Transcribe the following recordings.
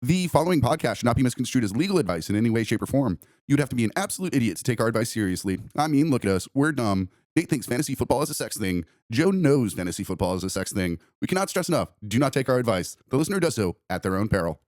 The following podcast should not be misconstrued as legal advice in any way, shape, or form. You'd have to be an absolute idiot to take our advice seriously. I mean, look at us. We're dumb. Nate thinks fantasy football is a sex thing. Joe knows fantasy football is a sex thing. We cannot stress enough. Do not take our advice. The listener does so at their own peril.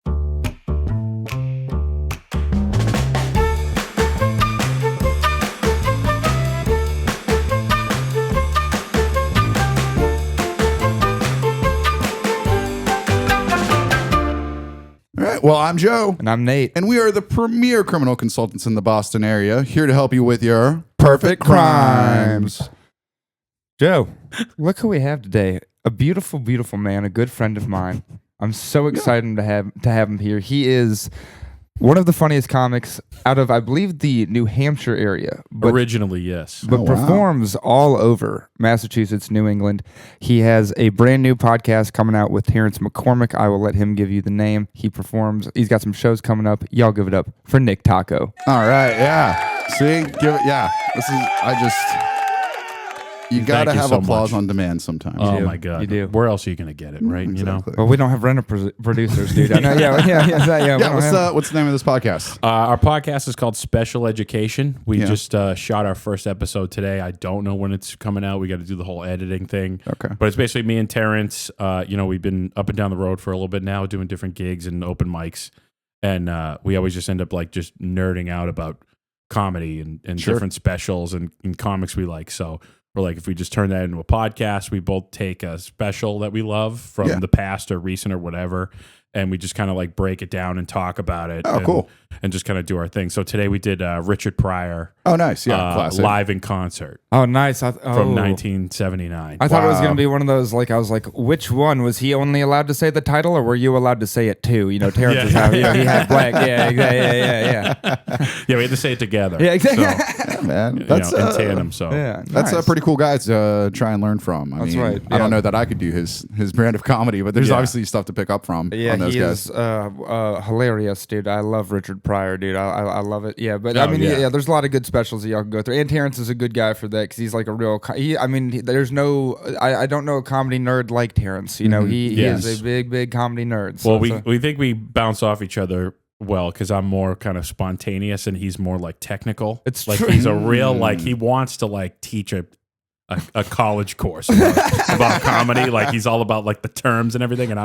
All right, well, I'm Joe. And I'm Nate. And we are the premier criminal consultants in the Boston area, here to help you with your perfect crimes. Joe, look who we have today. A beautiful, beautiful man, a good friend of mine. I'm so excited to have him here. He is one of the funniest comics out of, I believe, the New Hampshire area. Originally, yes. But performs all over Massachusetts, New England. He has a brand new podcast coming out with Terrence McCormick. I will let him give you the name. He performs. He's got some shows coming up. Y'all give it up for Nick Tocco. All right, yeah. See? Give it, yeah. You got to have applause on demand sometimes. Oh, my God. You do. Where else are you going to get it, right? Exactly. You know? Well, we don't have producers, dude. I know, What's the name of this podcast? Our podcast is called Special Education. We just shot our first episode today. I don't know when it's coming out. We got to do the whole editing thing. Okay. But it's basically me and Terrence. We've been up and down the road for a little bit now, doing different gigs and open mics. And we always just end up just nerding out about comedy and different specials and comics we like. So we're like, if we just turn that into a podcast, we both take a special that we love from the past or recent or whatever, and we just kind of break it down and talk about it. Oh, cool. And just kind of do our thing. So today we did Richard Pryor. Oh, nice. Yeah, classic. Live in concert. Oh, nice. From 1979. I thought it was going to be one of those, I was like, which one? Was he only allowed to say the title, or were you allowed to say it too? You know, Terrence is how he had black. Yeah. Yeah, we had to say it together. Yeah, exactly. So, yeah, man. That's in tandem. So that's a pretty cool guy to try and learn from. I mean, right. I don't know that I could do his brand of comedy, but there's obviously stuff to pick up from on those guys. Is hilarious, dude. I love Richard Pryor, dude. I love it. Yeah, but there's a lot of good specials that y'all can go through. And Terrence is a good guy for that because he's like a real. There's no. I don't know a comedy nerd like Terrence. You know, he is a big comedy nerd. So, we think we bounce off each other well because I'm more kind of spontaneous and he's more technical. It's true. He's a real he wants to teach a college course about comedy. He's all about the terms and everything, and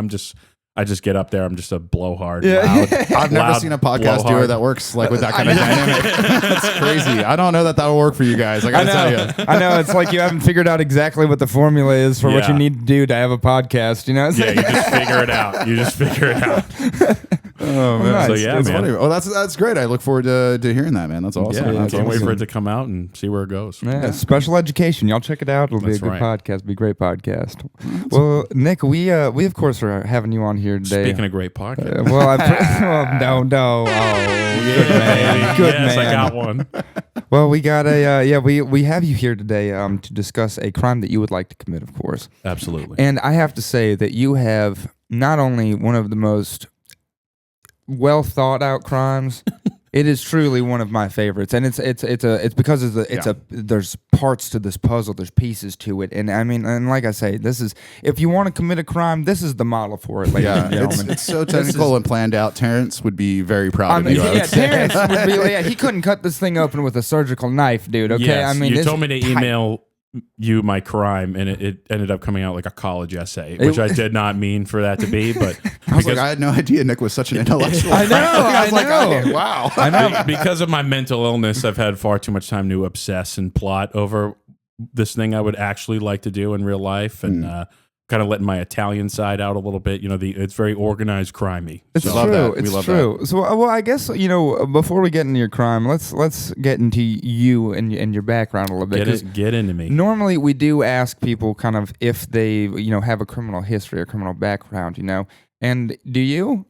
I just get up there. I'm just a blowhard. Loud, I've never seen a podcast duo that works with that kind of dynamic. That's crazy. I don't know that will work for you guys. I gotta tell you. I know. It's like you haven't figured out exactly what the formula is for what you need to do to have a podcast. You know? You just figure it out. Oh man! Nice. So it's funny. Oh, that's great. I look forward to hearing that, man. That's awesome. I can't wait for it to come out and see where it goes. Yeah. Special Education. Y'all check it out. It'll be a good podcast. Be a great podcast. Well, Nick, we of course are having you on here today. Speaking of great podcast. No. Oh, good man. I got one. Well, we got we have you here today to discuss a crime that you would like to commit, of course. Absolutely. And I have to say that you have not only one of the most well thought out crimes. It is truly one of my favorites, and it's because there's parts to this puzzle, there's pieces to it, and I mean, and like I say, this is if you want to commit a crime, this is the model for it, ladies and gentlemen. It's so technical and planned out. Terrence would be very proud of you. Terrence would be. He couldn't cut this thing open with a surgical knife, dude. Okay, yes, I mean, you told me to email you my crime, and it ended up coming out like a college essay, which I did not mean for that to be, but I had no idea Nick was such an intellectual. I know. I was like, oh, wow. I know. Because of my mental illness, I've had far too much time to obsess and plot over this thing I would actually like to do in real life, and kind of letting my Italian side out a little bit. You know, it's very organized, crimey. It's true. It's true. So, well, I guess before we get into your crime, let's get into you and your background a little bit. Get into me. Normally, we do ask people kind of if they have a criminal history or criminal background. And do you?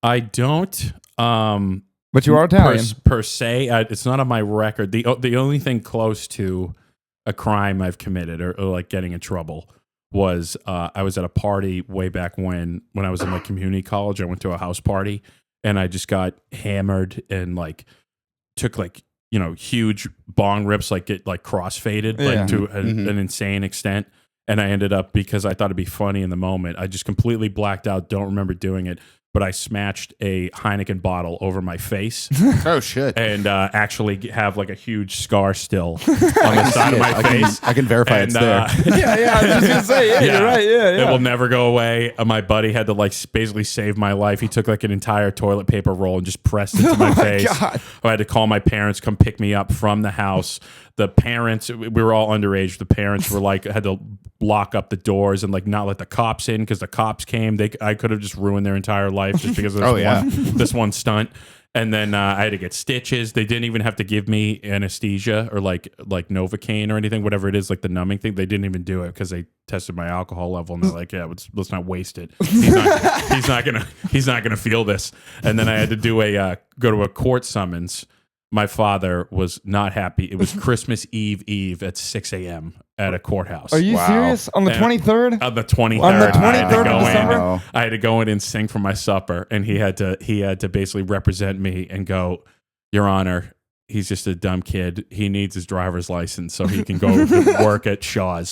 I don't. But you are Italian per se. It's not on my record. The only thing close to a crime I've committed or getting in trouble was I was at a party way back when I was in community college. I went to a house party and I just got hammered and took huge bong rips, get crossfaded to an insane extent. And I ended up, because I thought it'd be funny in the moment, I just completely blacked out, don't remember doing it. but I smashed a Heineken bottle over my face Oh shit! and actually have like a huge scar still on the side of my face. I can verify it's there. yeah. I was just gonna say, yeah, you're right. Yeah. It will never go away. My buddy had to like basically save my life. He took like an entire toilet paper roll and just pressed it to my face. God. I had to call my parents, come pick me up from the house. The parents, we were all underage. The parents were like, had to lock up the doors and like not let the cops in because the cops came. I could have just ruined their entire life just because of this one stunt. And then I had to get stitches. They didn't even have to give me anesthesia or like Novocaine or anything, whatever it is, like the numbing thing. They didn't even do it because they tested my alcohol level and they're like, yeah, let's not waste it. He's not gonna feel this. And then I had to do go to a court summons. My father was not happy. It was Christmas Eve at 6 a.m. at a courthouse. Are you serious? On the 23rd? On the 23rd. On the 23rd of December? I had to go in and sing for my supper, and he had to basically represent me and go, Your Honor, he's just a dumb kid. He needs his driver's license so he can go to work at Shaw's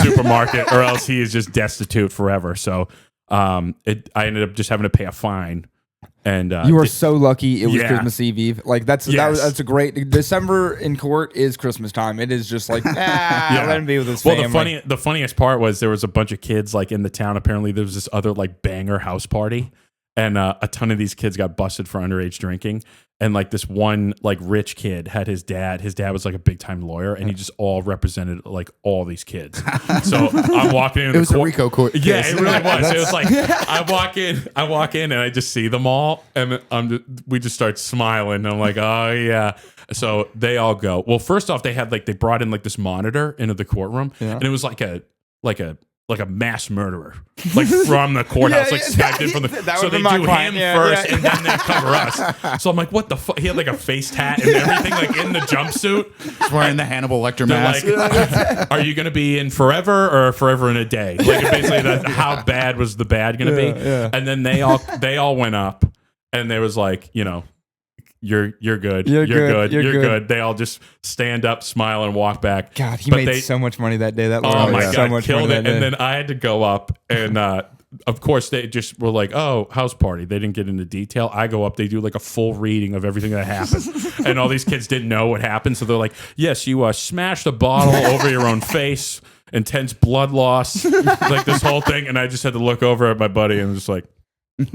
supermarket, or else he is just destitute forever. So I ended up just having to pay a fine. And you are so lucky it was Christmas Eve. Like that's a great December in court is Christmas time. It is just like let him be with his family. Well, the funniest part was there was a bunch of kids like in the town. Apparently there was this other like banger house party, and a ton of these kids got busted for underage drinking. And like this one like rich kid had his dad. His dad was like a big time lawyer, and he just all represented like all these kids. So I'm walking in. It was a RICO court. Yeah, it really was. It was like I walk in, and I just see them all, and we just start smiling. And I'm like, oh yeah. So they all go. Well, first off, they brought in like this monitor into the courtroom, and it was like a mass murderer, like from the courthouse, snapped in from the. So they do him first, and then they cover us. So I'm like, what the fuck? He had like a face tat and everything, like in the jumpsuit. He's wearing the Hannibal Lecter mask. Like, are you going to be in forever or forever in a day? Like basically, how bad was the bad going to be? Yeah. And then they all went up, and there was like, You're good. You're good. They all just stand up, smile, and walk back. God, he made so much money that day. That oh my God, so much killed money it. And then I had to go up, and of course they just were like, "Oh, house party." They didn't get into detail. I go up, they do like a full reading of everything that happened, and all these kids didn't know what happened, so they're like, "Yes, you smashed a bottle over your own face, intense blood loss, like this whole thing." And I just had to look over at my buddy and just like. Sorry,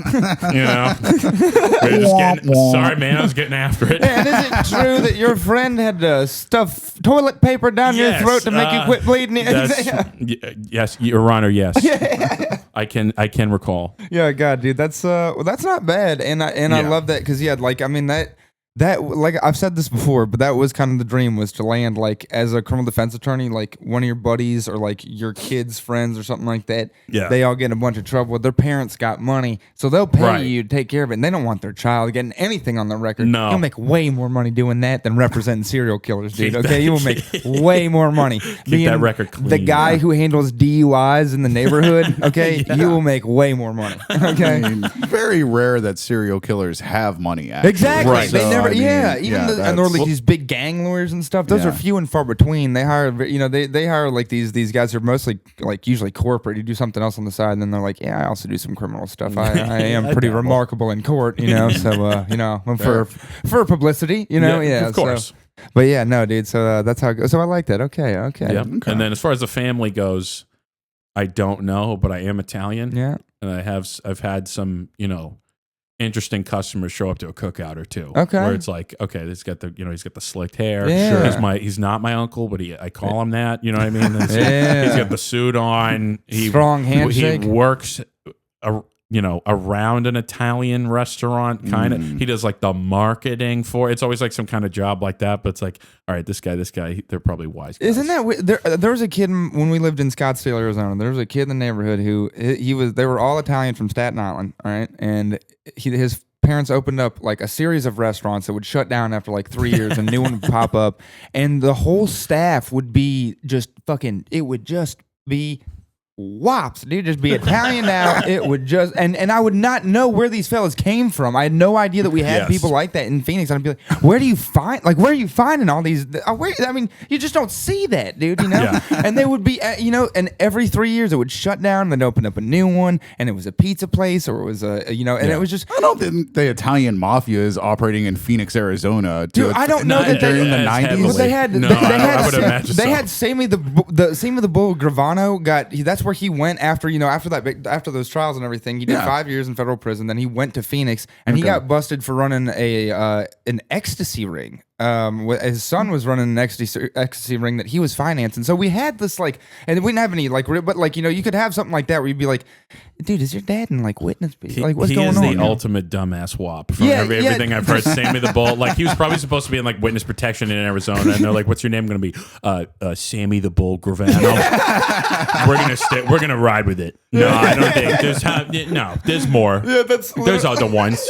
man, I was getting after it. And is it true that your friend had to stuff toilet paper down your throat to make you quit bleeding? Yes, Your Honor. Yes, I can recall. Yeah, God, dude, that's not bad, and I love that because that like I've said this before, but that was kind of the dream, was to land like as a criminal defense attorney, like one of your buddies or like your kids' friends or something like that. Yeah. They all get in a bunch of trouble. Their parents got money, so they'll pay you to take care of it. And they don't want their child getting anything on their record. No. You'll make way more money doing that than representing serial killers, dude. Okay, you will make way more money. Keep that record clean. The guy who handles DUIs in the neighborhood, okay, you will make way more money. Okay. I mean, very rare that serial killers have money. Actually. Exactly. Right. They So, never. I mean, And they're like these big gang lawyers and stuff. Those are few and far between. They hire, they hire like these guys who are mostly like usually corporate. You do something else on the side, and then they're like, yeah, I also do some criminal stuff. I am pretty remarkable in court, So for publicity, of course. So, but yeah, no, dude. So that's how it goes. So I like that. Okay. Yeah. Okay. And then as far as the family goes, I don't know, but I am Italian. Yeah. And I've had some, interesting customers show up to a cookout or two. Okay. Where it's like, okay, he's got the slicked hair. Yeah. Sure. He's not my uncle, but I call him that. You know what I mean? He's got the suit on. Strong handshake. He works around an Italian restaurant, kind of. He does like the marketing for it's always like some kind of job like that, but it's like, all right, this guy, they're probably wise guys. Isn't that weird? There was a kid when we lived in Scottsdale, Arizona. There was a kid in the neighborhood who they were all Italian from Staten Island, all right, and his parents opened up like a series of restaurants that would shut down after like 3 years, and a new one would pop up, and the whole staff would be just fucking. It would just be wops, dude, just be Italian now. It would just and I would not know where these fellas came from. I had no idea that we had people like that in Phoenix. I'd be like, where are you finding all these? I mean, you just don't see that, dude. You know. Yeah. And they would be, and every 3 years it would shut down, and then open up a new one, and it was a pizza place or it was it was just. I don't think the Italian mafia is operating in Phoenix, Arizona. Dude, I don't know that during the 90s. Well, they had I would imagine they so. had Sammy the Bull Gravano that's where he went after after those trials and everything. He did 5 years in federal prison. Then he went to Phoenix and he got busted for running an ecstasy ring. His son was running an ecstasy ring that he was financing. So we had this and we didn't have any but you could have something like that where you'd be like, dude, is your dad in witness? What's going on? He is the ultimate dumbass wop from everything I've heard. Sammy the Bull, he was probably supposed to be in witness protection in Arizona, and they're like, "What's your name going to be?" Sammy the Bull Gravano. We're gonna ride with it. No, I don't think there's more. Yeah, there's other ones.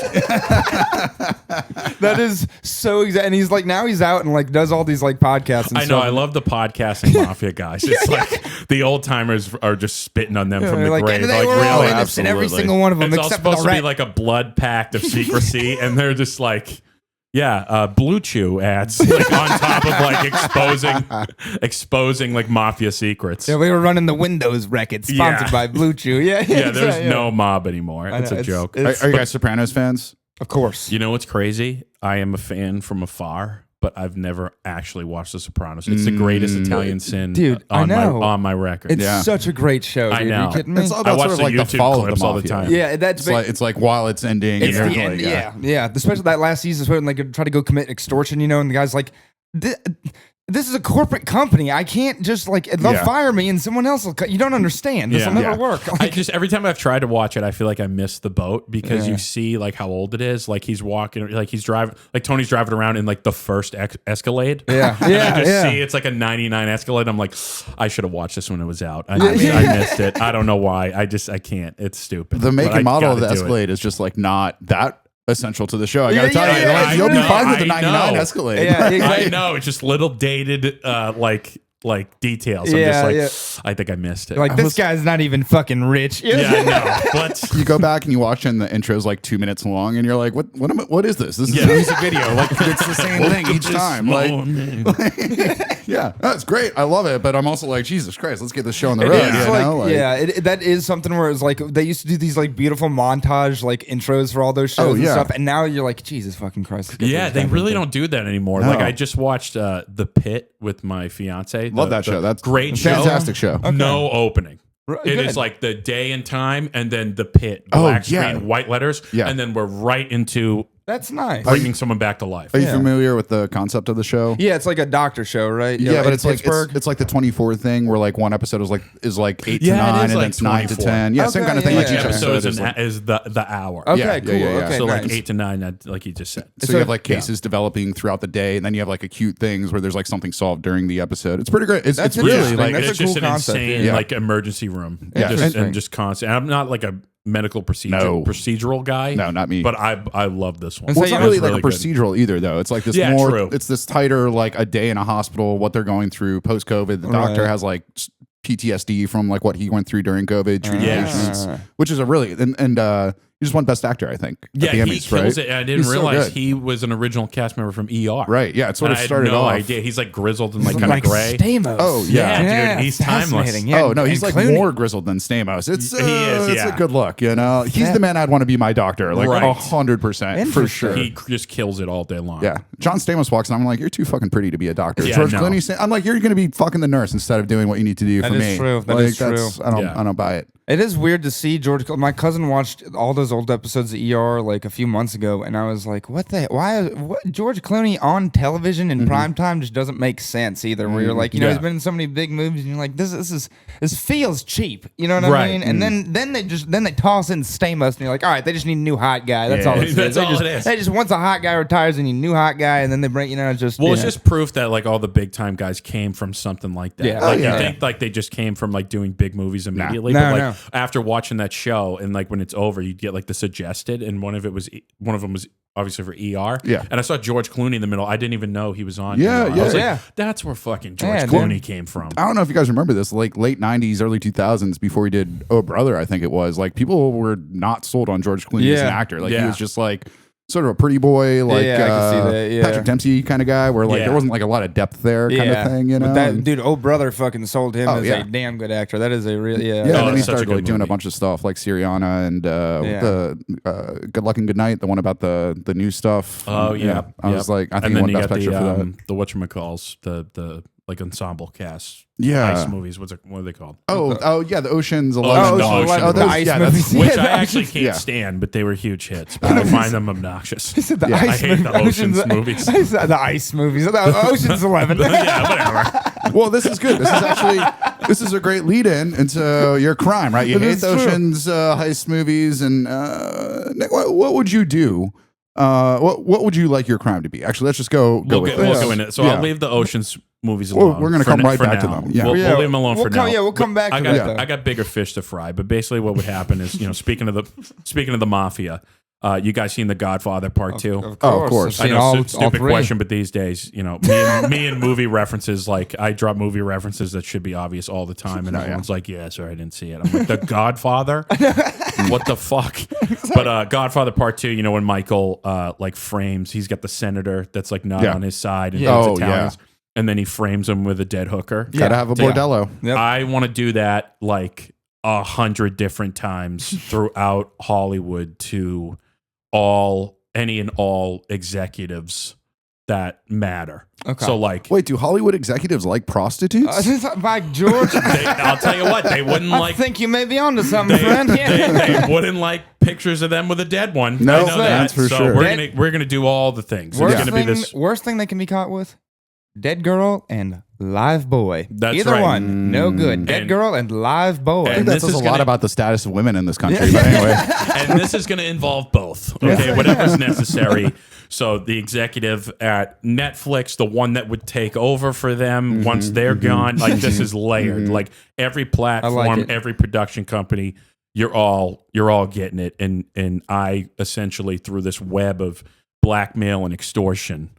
That is so exact. And he's now he's out and does all these podcasts. And I know. I love the podcasting mafia guys. It's the old timers are just spitting on them from the grave. They were all innocent, every single one of them. It's all except supposed to be a blood pact of secrecy, and they're just Blue Chew ads on top of exposing mafia secrets. Yeah, we were running the Windows record sponsored by Blue Chew. Yeah, there's no mob anymore. It's a joke. Are you guys Sopranos fans? Of course. You know what's crazy? I am a fan from afar, but I've never actually watched The Sopranos. It's the greatest Italian sin, dude. on my record. It's such a great show. Dude. I know. Are you kidding me? It's all I about watch sort of the the YouTube fall of clips the all the mafia. time. Yeah, It's like while it's ending. It's and the you're end. like, Yeah. Especially that last season when they try to go commit extortion, and the guy's like, this is a corporate company. I can't just they'll fire me and someone else will cut. You don't understand. This will never work. Every time I've tried to watch it, I feel like I missed the boat because you see how old it is. He's walking, he's driving, Tony's driving around in the first Escalade. Yeah. And I just see it's a 99 Escalade. I'm like, I should have watched this when it was out. I missed it. I don't know why. I can't. It's stupid. The make and model of the Escalade is just not that essential to the show. I gotta tell you, you'll be fine with the 99 Escalade. Yeah, exactly. I know. It's just little dated, details. I'm just I think I missed it. This guy's not even fucking rich. Yeah, I know. But you go back and you watch and the intro's 2 minutes long, and you're like, what is this? This is a music video. It's the same thing each time. Yeah, that's great. I love it, but I'm also Jesus Christ, let's get this show on the road. That is something where it's they used to do these beautiful montage intros for all those shows and stuff, and now you're Jesus fucking Christ. Yeah, they really don't do that anymore. No. I just watched The Pit with my fiance. Love that show. That's great show. Fantastic show. Okay. No opening. It is the day and time, and then The Pit, black screen, white letters, and then we're right into That's nice. bringing someone back to life. Are you familiar with the concept of the show? Yeah, it's like a doctor show, right? Yeah, but it's Pittsburgh. it's like the 24 thing where one episode is 8 to 9 and then it's 9 to 10. Yeah, same kind of thing. Each episode is the hour. Okay, cool. Okay, so nice. 8 to 9, like you just said. So you have cases developing throughout the day, and then you have acute things where there's something solved during the episode. It's pretty great. It's really that's it's a cool just an concept, insane emergency room. And just constant. And I'm not a medical procedural guy. No, not me. But I love this one. Well, it's not really a procedural either, though. It's this more. True. It's this tighter, a day in a hospital, what they're going through post COVID. The doctor has PTSD from what he went through during COVID, treating patients, which is a really and he just won Best Actor, I think. Yeah, at the Emmys, he kills it. And I didn't realize he was an original cast member from ER. Right. Yeah, it sort of started off. I off. had no idea. He's grizzled and kind of gray. Stamos. Oh yeah, dude, he's timeless. Yeah, oh no, he's Clooney. More grizzled than Stamos. It's he is. It's a good look. He's the man I'd want to be my doctor. 100% for sure. He just kills it all day long. Yeah, John Stamos walks in. I'm like, you're too fucking pretty to be a doctor. Yeah, George Clooney. I'm like, you're going to be fucking the nurse instead of doing what you need to do for me. That is true. That is true. I don't buy it. It is weird to see George. My cousin watched all those old episodes of ER a few months ago, and I was like, "What the? What George Clooney on television in prime time just doesn't make sense either." Where you're like, he's been in so many big movies, and you're like, "This feels cheap." You know what I mean? And then they toss in Stamos, and you're like, "All right, they just need a new hot guy." That's all it is. That's all it is. They just once a hot guy retires, they need a new hot guy, and then they bring it's just it's just proof that all the big time guys came from something like that. Yeah. You think they just came from doing big movies immediately, No, but after watching that show and when it's over, you get the suggested, and one of them was obviously for ER. Yeah. And I saw George Clooney in the middle. I didn't even know he was on. Yeah, ER. yeah. I was like, Yeah. that's where fucking George Yeah, Clooney came from. I don't know if you guys remember this, like late 90s, early 2000s, before he did Oh Brother, I think it was. Like people were not sold on George Clooney as an Yeah. actor. Like Yeah. he was just like sort of a pretty boy, like Yeah, I can see that, yeah. Patrick Dempsey kind of guy, where like Yeah. there wasn't like a lot of depth there kind of thing, you know? But that dude, old brother, fucking sold him as yeah. a damn good actor. That is a real, yeah, Oh, and then he it's such a started good like doing a movie. bunch of stuff like Syriana and the Good Luck and Good Night, the one about the new stuff. Oh yeah. I was like, I think and he then won you Best got Picture for that. the whatchamacalls, the like ensemble cast. Yeah. Ice movies. What are they called? Oh yeah, the Ocean's Oh, 11. the Ocean. the those- ice yeah, movies. Which Yeah, I the actually Ocean's- can't yeah. stand, but they were huge hits. But I find them obnoxious. He said the Yeah. I ice hate the movies. Ocean's movies. I said the ice movies. The Ocean's 11. Yeah, whatever. Well, this is good. This is a great lead-in into your crime, right? You It hate is the true. Ocean's heist movies, and Nick, what would you do? What would you like your crime to be? Actually, let's just go We'll with go this. into it. So Yeah. I'll leave the Ocean's movies Well, alone. we're gonna for come n- right for back to now. them. Yeah. We'll Yeah, leave them alone we'll for come- now. yeah, we'll come back I to got, that, though. I got bigger fish to fry. But basically, what would happen is, speaking of the mafia, you guys seen The Godfather Part 2? Of course. I've I seen know, all stupid three. question, but these days, me and movie references, like I drop movie references that should be obvious all the time, and everyone's like, "Yeah, sorry, I didn't see it." I'm like, "The Godfather? What the fuck?" But Godfather Part 2, when Michael like frames, he's got the senator that's like not Yeah. on his side, and Yeah. it's Oh, Italians, and then he frames him with a dead hooker. Gotta have a Yeah. bordello. Yep. I want to do that like 100 different times throughout Hollywood to any and all executives that matter. Okay. So like, Wait, do Hollywood executives like prostitutes? By George, I'll tell you what, they wouldn't I like. think you may be onto something, friend. They wouldn't like pictures of them with a dead one. No, I know that. that's for so sure. We're gonna do all the things. Worst, It's gonna be thing, this. worst thing they can be caught with? Dead girl and live boy. That's Either right. one, no good. Dead And- girl and live boy. I think and that this says is a lot gonna- about the status of women in this country. But anyway, And this is going to involve both. Okay, whatever's necessary. So the executive at Netflix, the one that would take over for them once they're gone, like this is layered. Like every platform, it. every production company, you're all getting it. And I essentially, through this web of blackmail and extortion,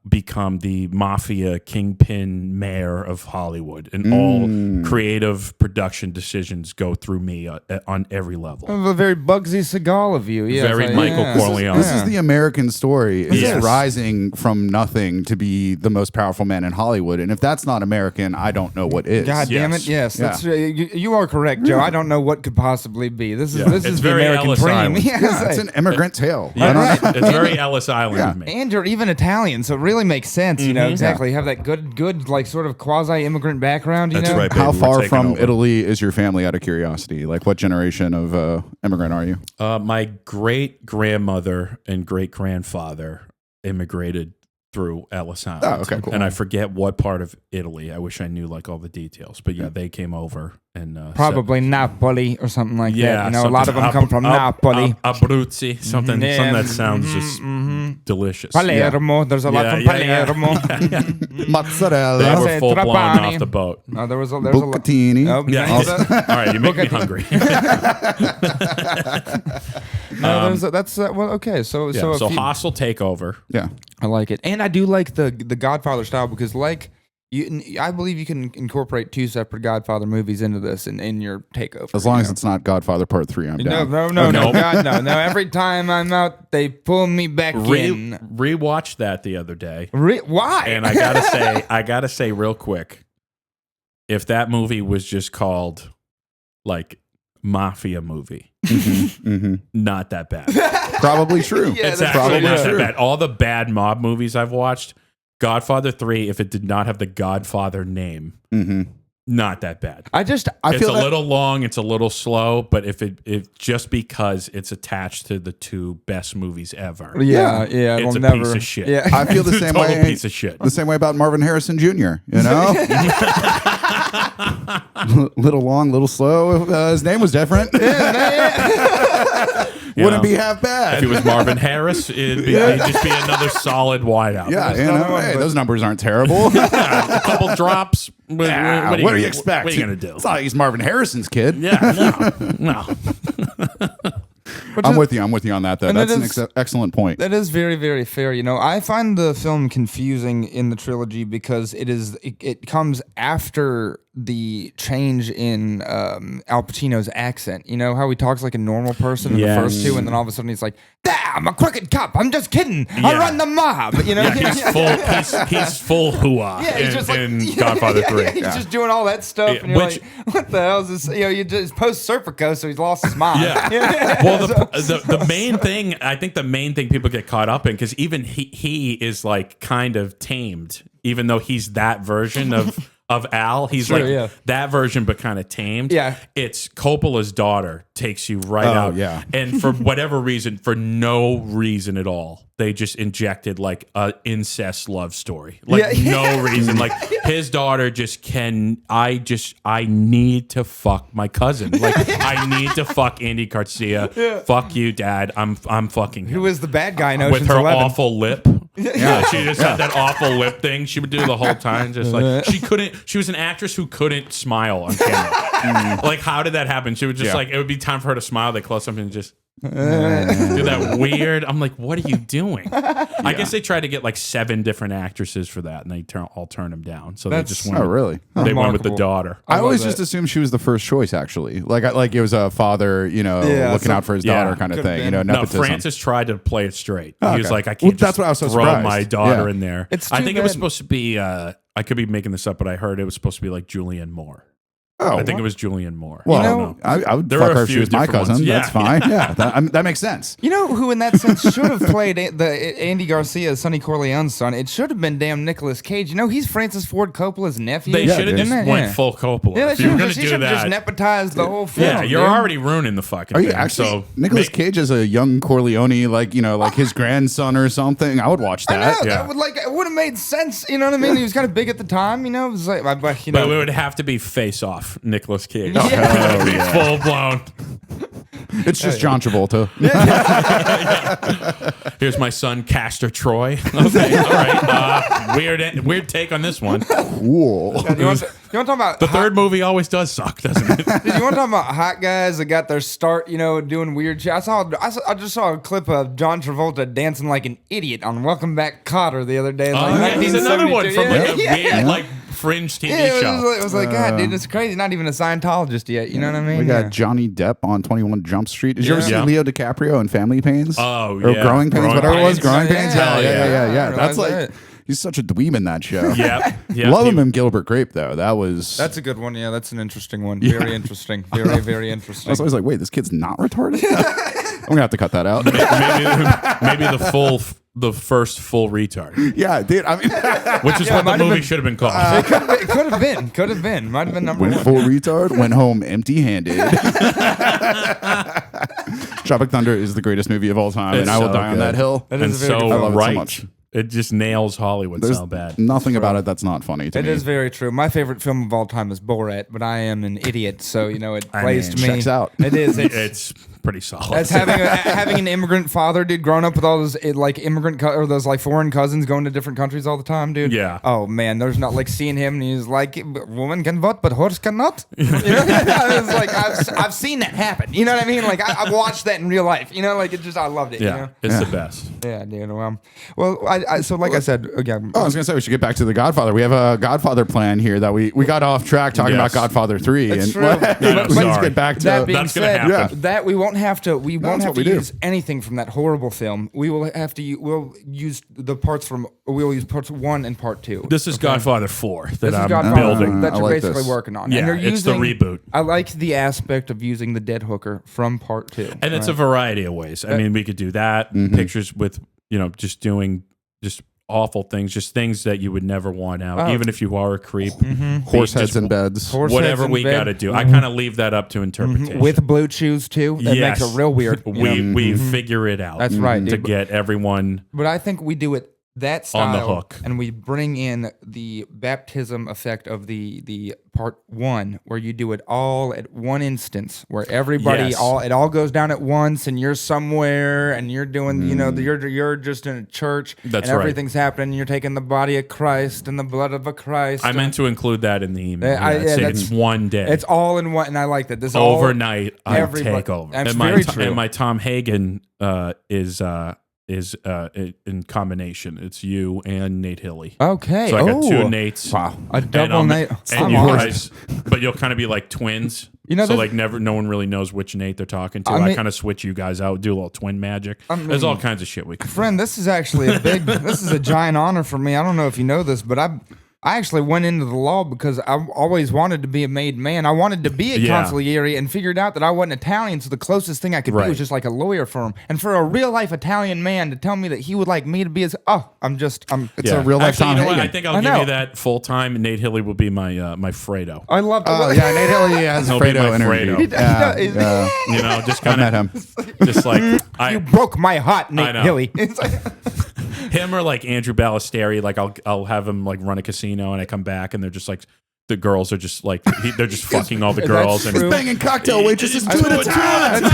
become the mafia kingpin mayor of Hollywood, and all creative production decisions go through me on every level. A very Bugsy Seagal of you. Yeah, Very Michael Corleone. this is the American story. It's Yes. rising from nothing to be the most powerful man in Hollywood. And if that's not American, I don't know what is. God damn it! Yes. Yes, that's, you are correct, Joe. I don't know what could possibly be. This is It's the very American Ellis dream. Island. Yes, Yeah, it's an immigrant tale. Yeah, I don't know. it's very Ellis Island of me. and you're even Italian, so it really makes sense. You know exactly. You have that good like sort of quasi immigrant background. You That's know? right. How Baby, we're far taking from over. Italy is your family, out of curiosity? Like, what generation of immigrant are you? My great grandmother and great grandfather immigrated through Ellis Island. Oh, okay, cool. And I forget what part of Italy. I wish I knew like all the details. But yeah, they came over and Probably Napoli or something like that. You know, a lot of something- them come from Napoli. Abruzzi, something Yeah, that sounds just delicious. Palermo. There's a lot from Palermo. Mozzarella. They were Say full blown Trapani. off the boat. No, there's a lot. Bucatini. Oh, Yeah. nice. All right, you make me hungry. No, there's that's well, okay. So Yeah, so, so if you- hostile takeover. Yeah. I like it, and I do like the Godfather style because like. I believe you can incorporate two separate Godfather movies into this in your takeover. As long you as know? it's not Godfather Part 3, I'm down. No, Nope. God, no. Every time I'm out, they pull me back in. Rewatched that the other day. Why? And I gotta say real quick, if that movie was just called like Mafia movie, not that bad. Probably true. Yeah, It's that's actually probably not true. that bad. All the bad mob movies I've watched, Godfather 3, if it did not have the Godfather name, not that bad. I It's feel a little long, it's a little slow, but if just because it's attached to the two best movies ever. yeah, It's it'll a never, piece of shit. Yeah. I feel the It's a same total way. piece of shit. The same way about Marvin Harrison Jr. You know, little long, little slow. His name was different. Wouldn't know, be half If bad. it was Marvin Harris, it'd just be another solid wideout. Yeah, There's you another know, one, hey, but- those numbers aren't terrible. A couple drops. What What do you expect? What are you gonna do? It's not like he's Marvin Harrison's kid. Yeah, no. I'm with you on that, though. And That's that an excellent point. That is very, very fair. I find the film confusing in the trilogy because it comes after the change in Al Pacino's accent. You know how he talks like a normal person in the first two, and then all of a sudden he's like, I'm a crooked cop. I'm just kidding. I run the mob. He's full hooah in Godfather 3. He's just doing all that stuff, and you're like, what the hell is this? You just post Serpico, so he's lost his mind. Yeah. Well, the main thing, I think the main thing people get caught up in, because even he is like kind of tamed, even though he's that version of Al. He's that version, but kind of tamed. Yeah. It's Coppola's daughter takes you right out. Yeah. And for whatever reason, for no reason at all, they just injected like a incest love story. Like no reason. Like his daughter just I need to fuck my cousin. Like I need to fuck Andy Garcia. Fuck you, Dad. I'm fucking him. Who is the bad guy in With Ocean's her 11? awful lip. Yeah, she just had that awful lip thing she would do the whole time. Just like she was an actress who couldn't smile on camera. Like, how did that happen? She would just like, it would be time for her to smile. They close up and just do that weird. I'm like, what are you doing? I guess they tried to get like 7 different actresses for that, and they all turned them down. So they just went. Oh, really? They went with the daughter. I always just assumed she was the first choice. Actually, like it was a father, looking out for his daughter kind of thing. been. No, nepotism. Francis tried to play it straight. Oh, he was okay. like, I can't. That's what I was so throw surprised. my daughter Yeah. in there. It's I too think it was bad. supposed to be. I could be making this up, but I heard it was supposed to be like Julianne Moore. Oh, I think it was Julianne Moore. Well, I don't know. I would There fuck are a her if she few was my different cousin. ones. That's fine. Yeah, that makes sense. You know who, in that sense, should have played Andy Garcia, Sonny Corleone's son? It should have been damn Nicolas Cage. He's Francis Ford Coppola's nephew. They should have dude. just went full Coppola. Yeah, if you were going to do just that, nepotized the whole film. yeah, you're dude. already ruining the fucking Are you thing. actually So Nicolas Cage as a young Corleone, like his grandson or something? I would watch I that. know, Yeah. it would have made sense. You know what I mean? He was kind of big at the time. It was like, But it would have to be Face Off, Nicolas Cage. Oh, yeah. Full blown. It's just John Travolta. Here's my son, Castor Troy. Okay, all right. Weird take on this one. Cool. You want to talk about The third movie always does suck, doesn't it? Did you want to talk about hot guys that got their start, doing weird shit? I just saw a clip of John Travolta dancing like an idiot on Welcome Back, Kotter the other day. He's another one from like a weird, yeah. like fringe TV Yeah, show. it was like, God, dude, it's crazy. Not even a Scientologist yet. You know what I mean? We got Johnny Depp on 21 Jump Street. Did you ever see Yeah. Leo DiCaprio in Family Pains? Oh, Or yeah. Growing Pains, Growing whatever it was. Pains. Growing Yeah, Pains? yeah, Yeah. I That's realized like, that. he's such a dweeb in that show. Yep. Love him in Gilbert Grape, though. That's a good one. Yeah, that's an interesting one. Very interesting. Very, very I interesting. was always like, wait, this kid's not retarded? I'm going to have to cut that out. Maybe the first full retard, Yeah, dude. I mean, which is what the movie should have been called. It could have been. Could have been. Might have been number went one. full retard, went home empty-handed. Tropic Thunder is the greatest movie of all time, It's and I will so die on good. that hill. That and is a very so good I love it so right. much. It just nails Hollywood There's so bad. nothing about it that's not funny to It me. is very true. My favorite film of all time is Borat, but I am an idiot, so it plays to me. checks out. It is. It's pretty solid. That's having an immigrant father, dude, growing up with all those or those like foreign cousins going to different countries all the time, dude. Yeah. Oh man, there's not like seeing him and he's like, woman can vote, but horse cannot. It's like I've seen that happen. You know what I mean? Like I've watched that in real life. I loved it. yeah, it's the best. Yeah, dude. Well, so like I said again. Oh, I was gonna say we should get back to the Godfather. We have a Godfather plan here that we got off track talking about Yes. Godfather 3. That's and true. let's Sorry. get back to That being That's gonna said, happen. that we won't have to that's what we do. use anything from that horrible film. We will have to we'll use parts 1 and part 2. This is Godfather 4 that This is I'm Godfather building. that I you're like basically this. working on. Yeah, and you're it's the reboot. I like the aspect of using the dead hooker from part 2. And it's a variety of ways. I mean, we could do that. Mm-hmm. Pictures with, just doing just awful things, just things that you would never want out, Oh. even if you are a creep. horse heads Just in beds. Horse Whatever heads in we bed. got to do. I kind of leave that up to interpretation. With blue chews too. That Yes. makes it real weird. We figure it out. That's right, To dude. get everyone. But I think we do it that style On the hook. and we bring in the baptism effect of the part 1 where you do it all at one instance where everybody Yes. it all goes down at once and you're somewhere and you're doing you're just in a church That's and right. everything's happening, you're taking the body of Christ and the blood of a Christ. I meant to include that in the email. Yeah, It's one day. it's all in one, and I like that. This Overnight, I everybody- take over. That's And very true. and my Tom Hagen is in combination. It's you and Nate Hilly. Okay. So I got two Oh. Nates. Wow. A double Nate. And I'm you honored. guys, but you'll kind of be like twins. You know, so this- like no one really knows which Nate they're talking to. I I mean- kind of switch you guys out, do a little twin magic. There's all kinds of shit we can do. Friend, this is actually this is a giant honor for me. I don't know if you know this, but I actually went into the law because I always wanted to be a made man. I wanted to be a Yeah. consigliere and figured out that I wasn't Italian, so the closest thing I could be Right. was just like a lawyer for him. And for a real life Italian man to tell me that he would like me to be his It's a real life Actually, Tom you know what? Hagen. I think I'll I give know. you that full time. Nate Hilly will be my my Fredo. I love Oh yeah, Nate Hilly has He'll be my Fredo interview. Fredo. He Yeah, does. yeah. You know, just I kind met of him. just like You broke my heart, Nate know. Hilly. It's like, him or like Andrew Ballesteri. Like I'll have him like run a casino and I come back and they're just like the girls are just like they're just fucking all the That's girls and true. Banging cocktail waitresses Two two at a time.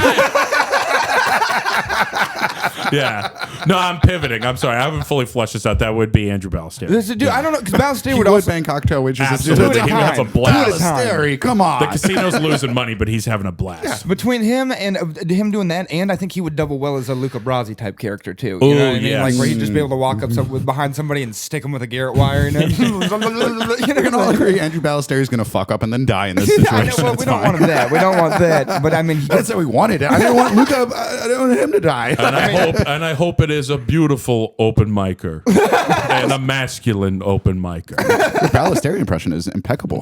yeah. No, I'm pivoting. I'm sorry. I haven't fully fleshed this out. That would be Andrew Ballesteri. this is, dude, I don't know because Ballesteri He would would also bang cocktail waitresses two Absolutely. at a He would have a time. blast. Ballesteri, come on. The casino's losing money, but he's having a blast. between him and him doing that, and I think he would double well as a Luca Brasi type character too. You know what I mean? yes. Like where he'd just be able to walk up behind somebody and stick him with a Garrett wire. You know? We can all agree Andrew Ballesteri's going to fuck up and then die in this Yeah, I know, situation. well, It's we don't fine. want that. We don't want that. But I mean, he I didn't say we wanted it. I didn't want Luca. I didn't want him to die. And I hope it is a beautiful open micer and a masculine open micer. Your Ballesteri impression is impeccable.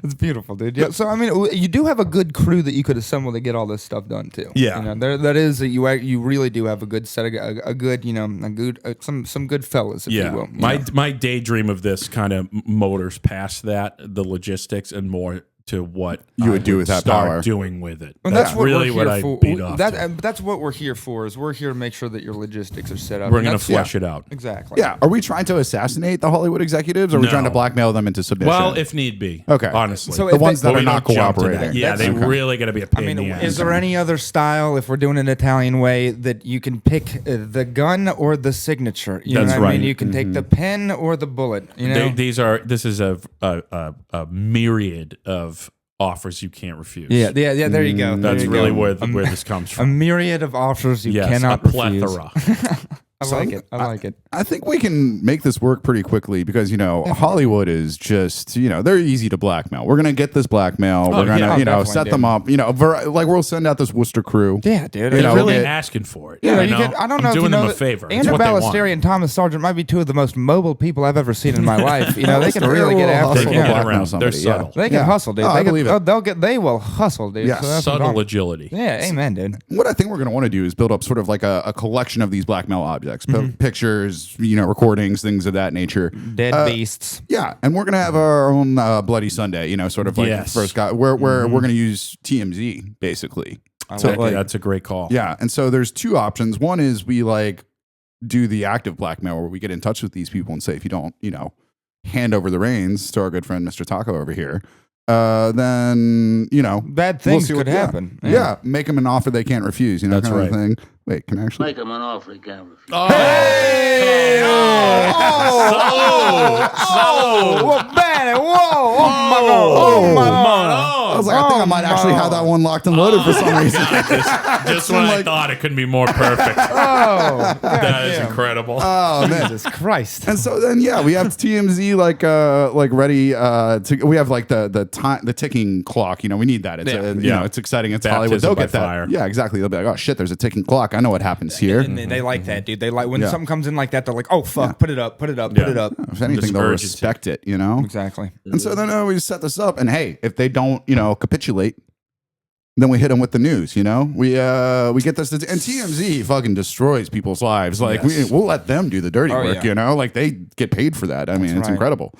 it's beautiful, dude. Yeah. So I mean, you do have a good crew that you could assemble to get all this stuff done too. Yeah. You know, that is you really do have a good set of a good some good fellas, if you Yeah, will. you know. my daydream of this kind of motors past that, the logistics, and more to what You would do with that start power. doing with it. And that's what really we're here what I for. beat off. to. That's what we're here for. Is we're here to make sure that your logistics are set up. We're And gonna that's- flesh it out. Exactly. Yeah. Are we trying to assassinate the Hollywood executives? Or are we No. trying to blackmail them into submission? Well, if need be. Okay. Honestly. So the if ones they- that But are we not don't jump to that. cooperating. Yeah, they Okay. really got to be a I pain mean, in the ass. is there any other style, if we're doing an Italian way, that you can pick the gun or the signature? You That's know what I mean? right. You can take the pen or the bullet. You know, This is a myriad of offers you can't refuse. yeah. There you go. That's There you really go. where this comes A from. myriad of offers you Yes, cannot a refuse. plethora. I like it. I like it. I think we can make this work pretty quickly because, Hollywood is just, they're easy to blackmail. We're going to get this blackmail. We're going to, definitely, set dude. them up. Like we'll send out this Worcester crew. Yeah, dude. They're know, really get- asking for it. Yeah, you know? I don't I'm know if doing you know them a that favor. It's Andrew what they want. Ballesteri and Thomas Sargent might be two of the most mobile people I've ever seen in my life. You know, they can really get after They it. can Yeah. get blackmail around. somebody, They're yeah. subtle. They can Yeah. hustle, dude. Oh, I believe it. They will hustle, dude. Yes. So that's what Subtle I'm- agility. Yeah, amen, dude. What I think we're going to want to do is build up sort of like a collection of these blackmail objects, Mm-hmm. pictures, recordings, things of that nature. Dead beasts. Yeah, and we're gonna have our own Bloody Sunday, sort of like Yes. first guy. Where we're gonna use TMZ basically. So, Okay, that's a great call. yeah, and so there's two options. One is we do the active blackmail where we get in touch with these people and say, if you don't, hand over the reins to our good friend Mr. Tocco over here, then Bad we'll things see could what- yeah. happen. Yeah. make them an offer they can't refuse. That's kind right. of thing. Wait, can I actually? Make him an offer he can't refuse. Whoa, Benny, whoa, oh my God, oh my God. I was like, I think I might actually have that one locked and loaded for some reason. Just when I thought it couldn't be more perfect. Oh, That is incredible. Oh man. Jesus Christ. And so then, we have TMZ like ready to. We have like the time, the ticking clock. We need that. It's Yeah. it's exciting. It's Baptism Hollywood. They'll by get that. fire. Yeah, exactly. They'll be like, oh shit, there's a ticking clock. I know what happens here. And they like that, dude. They like when Yeah. something comes in like that, they're like, oh, fuck, put it up, put it up, put Yeah. it up. If anything, Just they'll urgency. respect it. Exactly. And so then we set this up, and hey, if they don't, capitulate, then we hit them with the news. We get this, and TMZ fucking destroys people's lives. Like Yes. we'll let them do the dirty Oh, work. yeah. Like they get paid for that. I mean, it's right. incredible.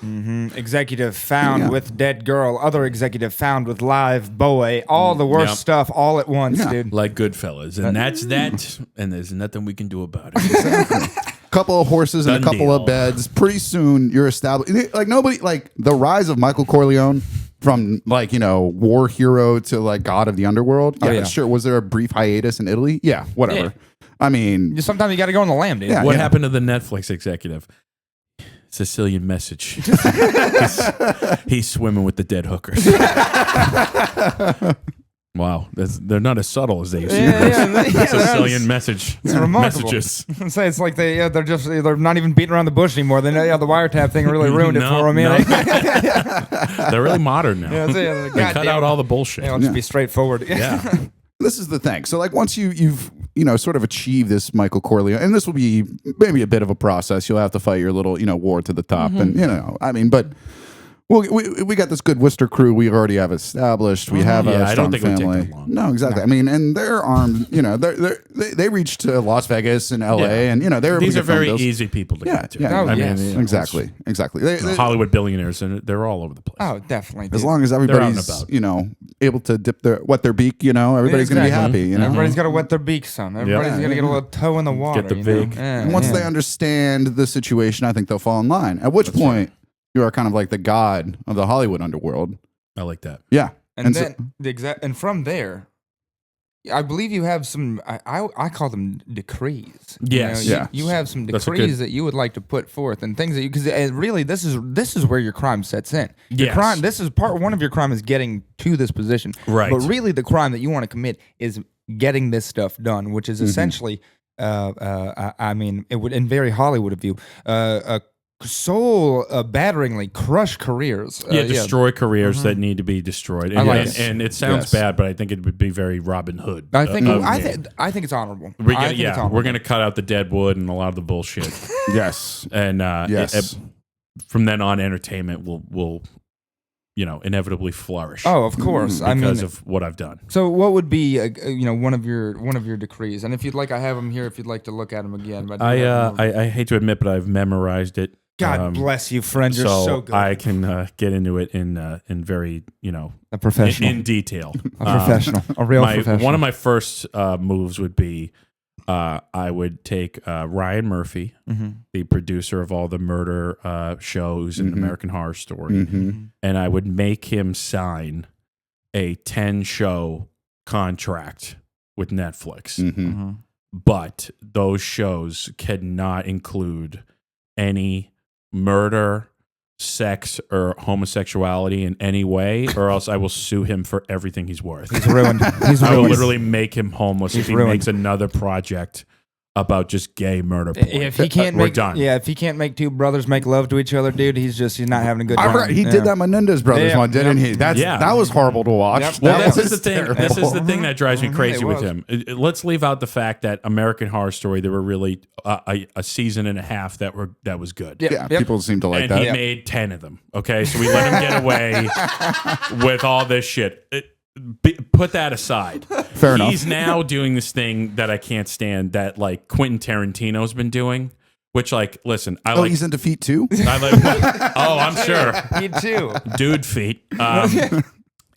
Executive found Yeah. with dead girl, other executive found with live boy, all the worst Yep. stuff all at once, Yeah. dude. Like Goodfellas. And that's that. And there's nothing we can do about it. couple of horses and Done a couple of deal. beds. Pretty soon you're established. Like nobody, like the rise of Michael Corleone from like, war hero to like god of the underworld. Yeah, yeah. sure. Was there a brief hiatus in Italy? Yeah, whatever. I mean, Sometimes you got to go on the lam, dude. Yeah. What happened to the Netflix executive? Sicilian Message. He's swimming with the dead hookers. Wow, they're not as subtle as they used to be. Yeah, Sicilian Message. It's remarkable. Messages. Say it's like they're not even beating around the bush anymore. They know the wiretap thing really ruined it for them. No. Yeah, They're really modern now. they They cut out all the bullshit. It'll just be straightforward. Yeah. this is the thing. So like once you've sort of achieved this Michael Corleone, and this will be maybe a bit of a process. You'll have to fight your little war to the top, and but. Well, we got this good Worcester crew we already have established. We have a I strong don't think it would take family. that long. No, exactly. I mean, and they're armed. They reached to Las Vegas and L.A. and they're These able are to film very deals. easy people to get to. Yeah, Oh, I yes. mean, exactly. They, Hollywood billionaires, and they're all over the place. Oh, definitely. as dude. long as out and everybody's about. able to wet their beak, everybody's gonna be Exactly. happy. Everybody's got to wet their beaks, son. Everybody's Yeah. got to get a little toe in the water. the you vig. know? Yeah, And once yeah. they understand the situation, I think they'll fall in line. At which point, you are kind of like the god of the Hollywood underworld. I like that. Yeah, And so- then and from there, I believe you have some. I call them decrees. Yes. Yeah. You have some That's a decrees good- that you would like to put forth, and things that because really this is where your crime sets in. Your Yes. crime. This is part one of your crime is getting to this position. Right. But really, the crime that you want to commit is getting this stuff done, which is essentially. I mean, it would in very Hollywood of view. Soul batteringly crush careers. Destroy careers that need to be destroyed. And, I like and, it. and it sounds Yes. bad, but I think it would be very Robin Hood. I think of I me. think it's honorable. We're gonna cut out the dead wood and a lot of the bullshit, yes, and yes. from then on, entertainment will inevitably flourish. Oh, of course. I because mean, of what I've done. so what would be one of your decrees? And if you'd like, I have them here. If you'd like to look at them again, but I hate to admit, but I've memorized it. God bless you, friend. You're so good. I can get into it in very A professional, in detail. a professional, a real professional. One of my first moves would be I would take Ryan Murphy, the producer of all the murder shows in American Horror Story, and I would make him sign a 10-show contract with Netflix. But those shows cannot include any murder, sex, or homosexuality in any way, or else I will sue him for everything he's worth. He's ruined. He's I will ruined. literally make him homeless if he ruined. makes another project about just gay murder porn. If he can't We're make, done. yeah, if he can't make two brothers make love to each other, dude, he's not having a good time. I forgot, he did that Menendez Brothers Yeah, one, didn't he? Yeah. That was horrible to watch. Yep. Well, That this is was the thing. terrible. This is the thing that drives me crazy It with was. him. Let's leave out the fact that American Horror Story, there were really a season and a half that was good. Yeah, Yep. people seem to like And that. he made 10 of them. Okay, so we let him get away with all this shit. Put that aside. Fair enough. He's now doing this thing that I can't stand that like Quentin Tarantino's been doing. Which, like, listen, I like. He's into feet too. I like. Oh, I'm sure. Me too. Dude feet.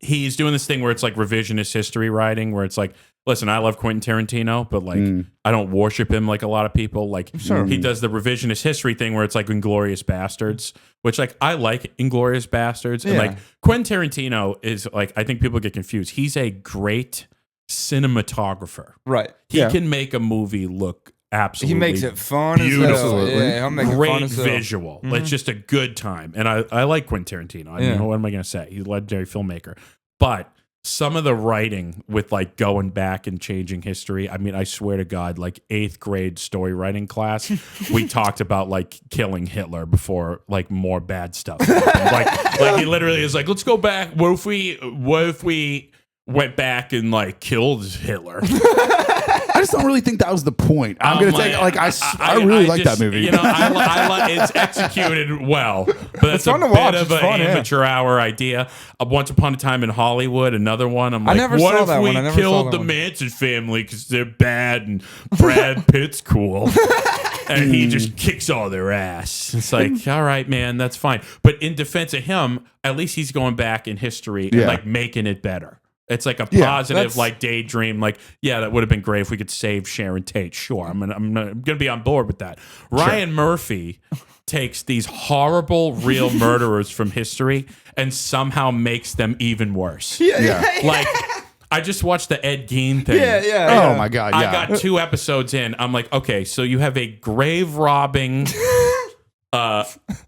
He's doing this thing where it's like revisionist history writing, where it's like, listen, I love Quentin Tarantino, but like, I don't worship him like a lot of people. Like, he does the revisionist history thing where it's like Inglourious Bastards, which like I like Inglourious Bastards, and Yeah. like Quentin Tarantino is like, I think people get confused. He's a great cinematographer. Right. He Yeah. can make a movie look absolutely. He makes it fun beautiful. as hell. Yeah, he'll make it fun Great as hell. visual. It's just a good time. And I like Quentin Tarantino. I mean, what am I going to say? He's a legendary filmmaker. But some of the writing with like going back and changing history, I mean, I swear to God, like 8th grade story writing class, we talked about like killing Hitler before like more bad stuff happened. like he literally is like, let's go back. What if we went back and like killed Hitler? I just don't really think that was the point. I'm gonna take I really like that movie. You know, I it's executed well, but that's a fun to bit watch. of It's an fun, yeah. amateur hour idea. Once Upon a Time in Hollywood, another one. I'm like, never what saw if that we one. I never saw killed that the one. Manson family because they're bad and Brad Pitt's cool? And he just kicks all their ass. It's like, all right, man, that's fine. But in defense of him, at least he's going back in history and Yeah. like making it better. It's like a Yeah, positive, like daydream. Like, yeah, that would have been great if we could save Sharon Tate. Sure, I'm gonna be on board with that. Ryan Murphy takes these horrible real murderers from history and somehow makes them even worse. Like, I just watched the Ed Gein thing. Oh my God! Yeah. I got 2 episodes in. I'm like, okay, so you have a grave robbing,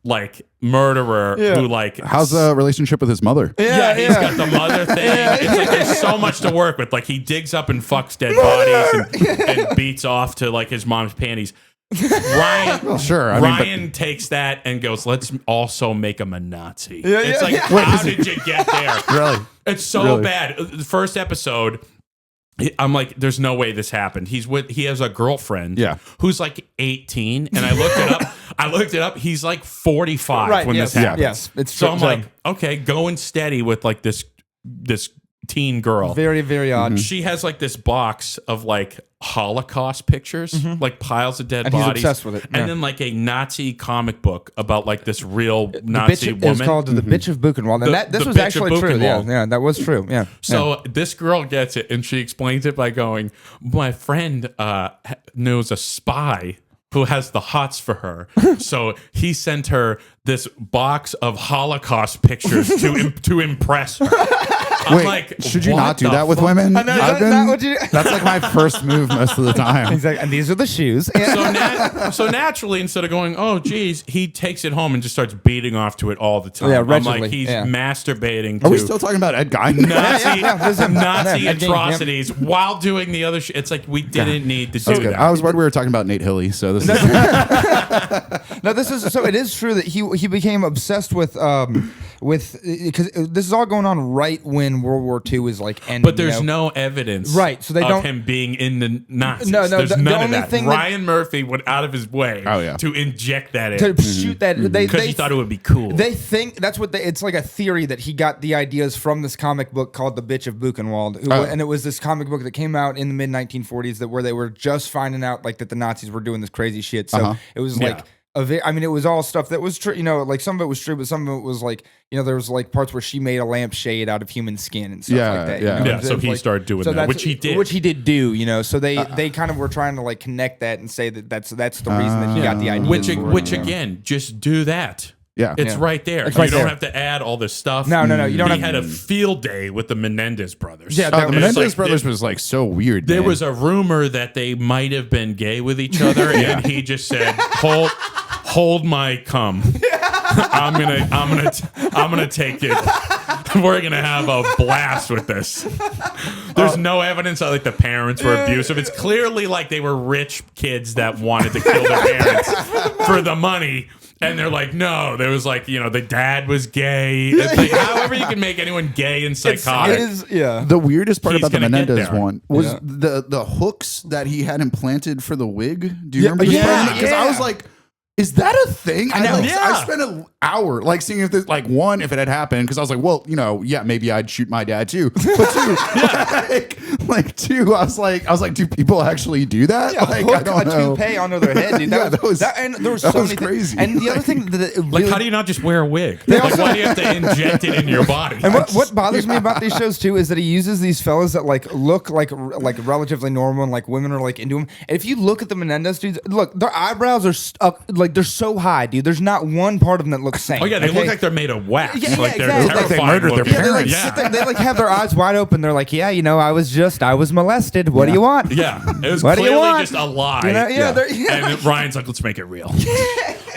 like murderer who like. How's the relationship with his mother? He's got the mother thing. It's like there's so much to work with. Like he digs up and fucks dead bodies and beats off to like his mom's panties. Ryan takes that and goes, let's also make him a Nazi. It's like, how did you get there? Really? It's so bad. The first episode, I'm like, there's no way this happened. He has a girlfriend who's like 18, and I looked it up. He's like 45 when this happened. Yes, it's so I'm like, okay, going steady with like this teen girl. Very, very odd. She has like this box of like Holocaust pictures, like piles of dead and bodies. He's obsessed with it. And then like a Nazi comic book about like this real Nazi woman. It's called The Bitch of Buchenwald. And this was actually true. Yeah, that was true. Yeah. So this girl gets it, and she explains it by going, my friend knows a spy who has the hots for her. So he sent her this box of Holocaust pictures to impress her. I'm like, should you not do that with women? That's like my first move most of the time. Exactly. And these are the shoes. So naturally, instead of going, oh, geez, he takes it home and just starts beating off to it all the time. Yeah, I'm like, he's masturbating Are we to still talking about Ed Gein? Nazi atrocities while doing the other shit. It's like we didn't need to do that. I was worried we were talking about Nate Hilly, so this is... No, it is true that he became obsessed with because this is all going on right when World War II is like ending. But there's no evidence, right? So they don't him being in the Nazis. No, there's the none only of that. thing Ryan Murphy went out of his way to inject that in to shoot that because he thought it would be cool. They think that's what it's like a theory that he got the ideas from this comic book called The Bitch of Buchenwald, and it was this comic book that came out in the mid 1940s where they were just finding out like that the Nazis were doing this crazy shit. So it was like. It was all stuff that was true, like some of it was true, but some of it was like, there was like parts where she made a lampshade out of human skin and stuff like that. So he started doing that, which he did do, so they kind of were trying to like connect that and say that that's the reason that he got the idea. Which again, just do that. Yeah, it's right there. You don't have to add all this stuff. No, you don't. He had a field day with the Menendez brothers. Yeah, the Menendez brothers was like so weird. There was a rumor that they might have been gay with each other, and he just said, "Hold my cum. I'm gonna take it. We're gonna have a blast with this." There's no evidence that like the parents were abusive. It's clearly like they were rich kids that wanted to kill their parents for the money. And they're like, no, there was like, the dad was gay. It's like, however you can make anyone gay and psychotic. The weirdest part about the Menendez one was the hooks that he had implanted for the wig. Do you remember this part? Because I was like, is that a thing? I spent an hour like seeing if this if it had happened, because I was like, well, maybe I'd shoot my dad too. But two, I was like, do people actually do that? Yeah, I don't know. Toupee under their head, dude. That was crazy. And the other thing that really, how do you not just wear a wig? Why do you have to inject it in your body? And what bothers me about these shows too is that he uses these fellas that look like relatively normal and like women are like into him. And if you look at the Menendez dudes, look, their eyebrows are up, they're so high, dude. There's not one part of them that looks sane. Oh yeah, they look like they're made of wax. Yeah, like they're exactly. Like they murdered their parents. They have their eyes wide open. They're like, I was molested. What do you want? Yeah, it was clearly just a lie. And Ryan's like, let's make it real.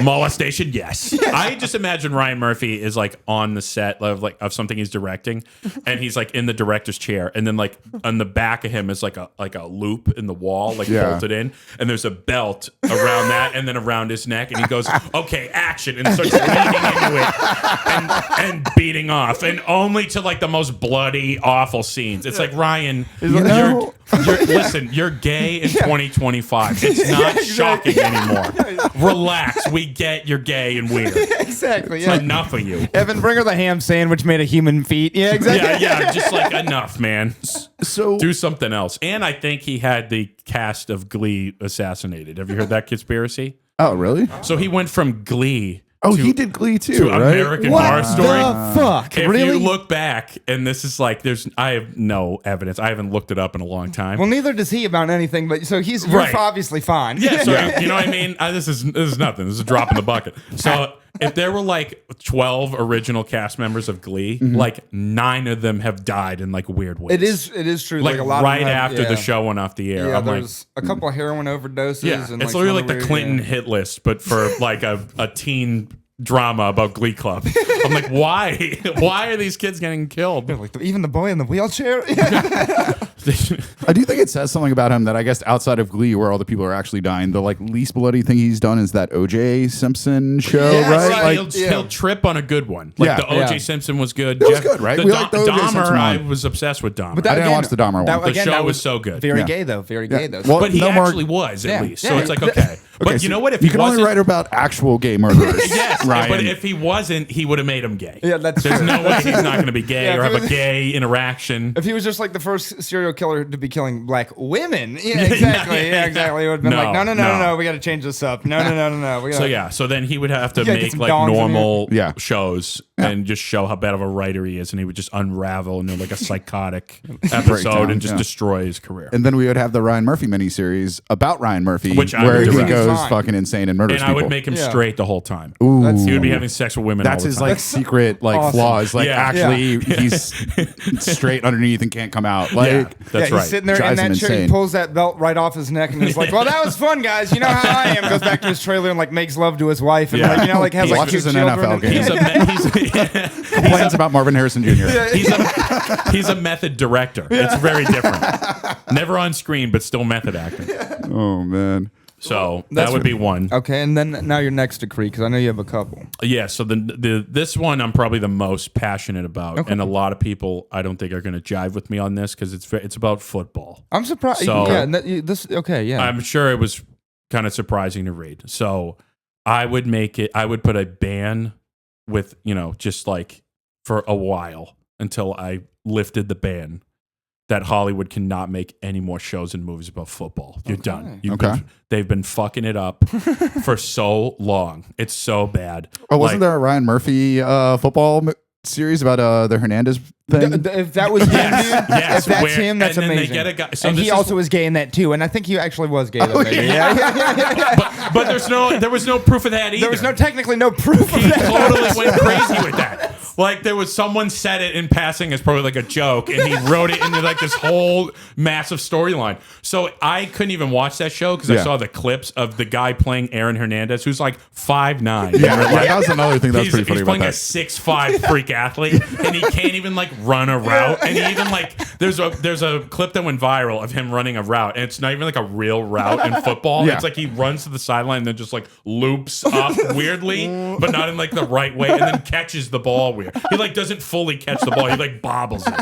Molestation, yes. I just imagine Ryan Murphy is like on the set of something he's directing, and he's like in the director's chair, and then like on the back of him is like a loop in the wall, bolted in, and there's a belt around that, and then around his neck, and he goes, "Okay, action," and starts leaning into it and beating off, and only to like the most bloody, awful scenes. It's like, Ryan, listen, you're gay in 2025. It's not shocking anymore. Relax. We get you're gay and weird. Exactly. It's enough of you. Evan, bring her the ham sandwich made of human feet. Yeah, exactly. Yeah. Just like enough, man. So do something else. And I think he had the cast of Glee assassinated. Have you heard that conspiracy? Oh, really? So he went from Glee Oh, he did Glee too, to right? American Horror Story. The fuck? If Really? you look back, and this is like, I have no evidence. I haven't looked it up in a long time. Well, neither does he about anything, but so you're Right. obviously fine. Yeah, so you know what I mean? This is nothing. This is a drop in the bucket. So if there were like 12 original cast members of Glee, like 9 of them have died in like weird ways. It is true. Like a lot right of them have- after the yeah. show went off the air. Yeah, I'm like, there's a couple of heroin overdoses. yeah, and it's like literally some like the other Clinton weird- hit list, but for like a teen drama about Glee Club. I'm like, why? Why are these kids getting killed? Yeah, like even the boy in the wheelchair. I do think it says something about him that I guess outside of Glee, where all the people are actually dying, the like least bloody thing he's done is that O.J. Simpson show, Yes, right? right. Like, He'll trip on a good one. Like Yeah. the O.J. Yeah. Simpson was good. It was good, right? The We liked the O.J. Simpson Dahmer, I one. was obsessed with Dahmer. But I didn't watch the Dahmer one. The show was so good. Very Yeah. gay though. Very gay though. Well, but he no more- actually was, at Yeah. least. Yeah. So it's like, okay. But Okay, you so know what? If you he can only wasn't, write about actual gay murderers, yes, Ryan. but if he wasn't, he would have made him gay. Yeah, that's There's true. no way he's not going to be gay Yeah, or if have he a gay interaction. if he was just like the first serial killer to be killing black women, yeah, Yeah, exactly, yeah, yeah, exactly. It would have been No, like, no, no. we got to change this up. No, we gotta, So yeah, so then he would have to You gotta get make some like dongs in normal here. Yeah. shows and just show how bad of a writer he is, and he would just unravel into like a psychotic episode Breakdown, and just yeah. destroy his career. And then we would have the Ryan Murphy miniseries about Ryan Murphy, Which I where would he direct. goes Fine. fucking insane and murders And I people. would make him Yeah. straight the whole time. Ooh. That's- He would be having sex with women. That's all the his time. like secret like awesome. flaws. Like Yeah. actually he's straight underneath and can't come out. Like Yeah, that's yeah, he's right. sitting there in Drives him that chair. He insane. pulls that belt right off his neck and is like, "Well, that was fun, guys. You know how I am." Goes back to his trailer and like makes love to his wife and Yeah. like like has He like watches two an children NFL and- game. He's complains about Marvin Harrison Jr. he's a method director. It's very different. Never on screen, but still method acting. Oh man. So that would be one. Okay, and then now your next decree because I know you have a couple. Yeah, so this one I'm probably the most passionate about, and a lot of people I don't think are going to jive with me on this because it's about football. I'm surprised. So- yeah, this okay, yeah. I'm sure it was kind of surprising to read. So I would put a ban with, just like for a while until I lifted the ban that Hollywood cannot make any more shows and movies about football. You're done. They've been fucking it up for so long. It's so bad. Oh, wasn't there a Ryan Murphy football series about the Hernandez thing? If that was him, dude, yes, if that's where- him, that's and then they amazing. get a guy- so and this he is- also was gay in that too, and I think he actually was gay. Though, maybe. Yeah. But there was no proof of that either. There was technically no proof of He that. totally went crazy with that. Like there was someone said it in passing as probably like a joke, and he wrote it into like this whole massive storyline. So I couldn't even watch that show because I Yeah. saw the clips of the guy playing Aaron Hernandez, who's like 5'9". Yeah, that was another thing that was pretty funny He's about playing a that. 6'5" freak athlete, and he can't even like run a route. And he even like there's a clip that went viral of him running a route, and it's not even like a real route in football. Yeah. It's like he runs to the sideline and then just like loops up weirdly, but not in like the right way, and then catches the ball weird. He like doesn't fully catch the ball. He like bobbles it.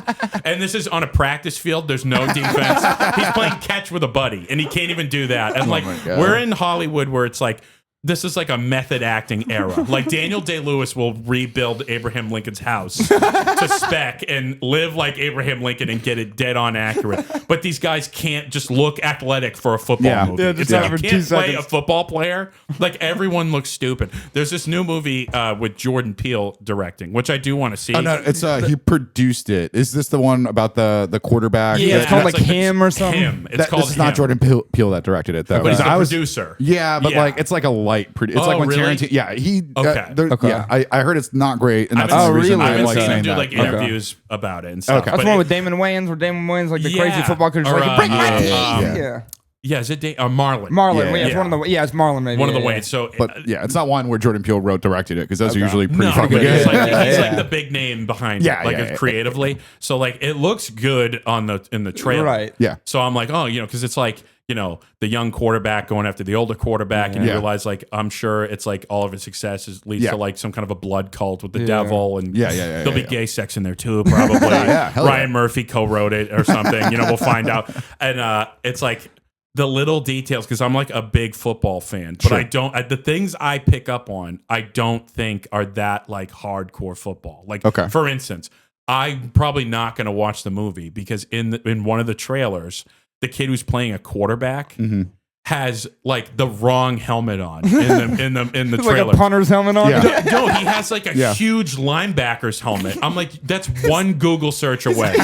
And this is on a practice field. There's no defense. He's playing catch with a buddy, and he can't even do that. And like my God. we're in Hollywood where it's like this is like a method acting era. Like Daniel Day-Lewis will rebuild Abraham Lincoln's house to spec and live like Abraham Lincoln and get it dead on accurate. But these guys can't just look athletic for a football Yeah. movie. Yeah, just If have you for 2 can't play seconds. a football player, like everyone looks stupid. There's this new movie with Jordan Peele directing, which I do want to see. Oh no, it's he produced it. Is this the one about the quarterback? Yeah, it's called that's like Him or something? Him. It's called This is not Him. Jordan Peele that directed it though. But he's the I was producer. Yeah, but like it's like a light. It's Oh, like when really? Tarantino. Yeah, he. Okay. Okay. Yeah, I heard it's not great, and I've that's been, the reason really? I've I been like seeing him saying do that. like Okay. interviews about it and stuff. Okay. That's But the one it- with Damon Wayans, where Damon Wayans like the Yeah. crazy football coach, Or, like bring my team. yeah. Yeah. Yeah, is it Marlon? Marlon, Yeah, yeah, it's yeah. one of the it's Marlon maybe. One of the yeah, Wayans. So But yeah, it's not one where Jordan Peele wrote directed it because those are usually pretty no, fucking but good. he's, like, Yeah, he's yeah. like the big name behind Yeah, it, like yeah, yeah. creatively. So like it looks good in the trailer. Right. Yeah. So I'm like, oh, because it's like, the young quarterback going after the older quarterback, and you Yeah. realize like I'm sure it's like all of his success leads Yeah. to like some kind of a blood cult with the Yeah. devil, and Yeah. there'll be yeah. gay sex in there too, probably. Yeah, hell Ryan yeah. Murphy co-wrote it or something. We'll find out. And it's like the little details, because I'm like a big football fan, but Sure. I don't. The things I pick up on, I don't think are that like hardcore football. Like, Okay. for instance, I'm probably not going to watch the movie because in one of the trailers, the kid who's playing a quarterback. Mm-hmm. has like the wrong helmet on in the trailer. Like a punter's helmet on. Yeah. No, he has like a huge linebacker's helmet. I'm like, that's one Google search away.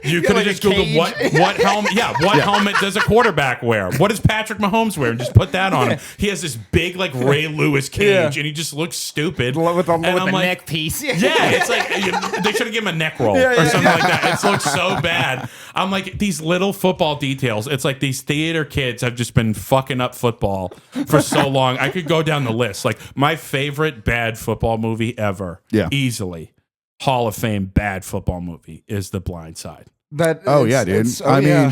You could have like just a Googled what helmet. Yeah, what helmet does a quarterback wear? What does Patrick Mahomes wear? And just put that on him. He has this big like Ray Lewis cage, and he just looks stupid with the like, neck piece. Yeah, it's like they should have given him a neck roll or something like that. It looks so bad. I'm like, these little football details. It's like these theater kids have just been fucking up football for so long. I could go down the list. Like my favorite bad football movie ever, easily, Hall of Fame bad football movie is The Blind Side. Dude.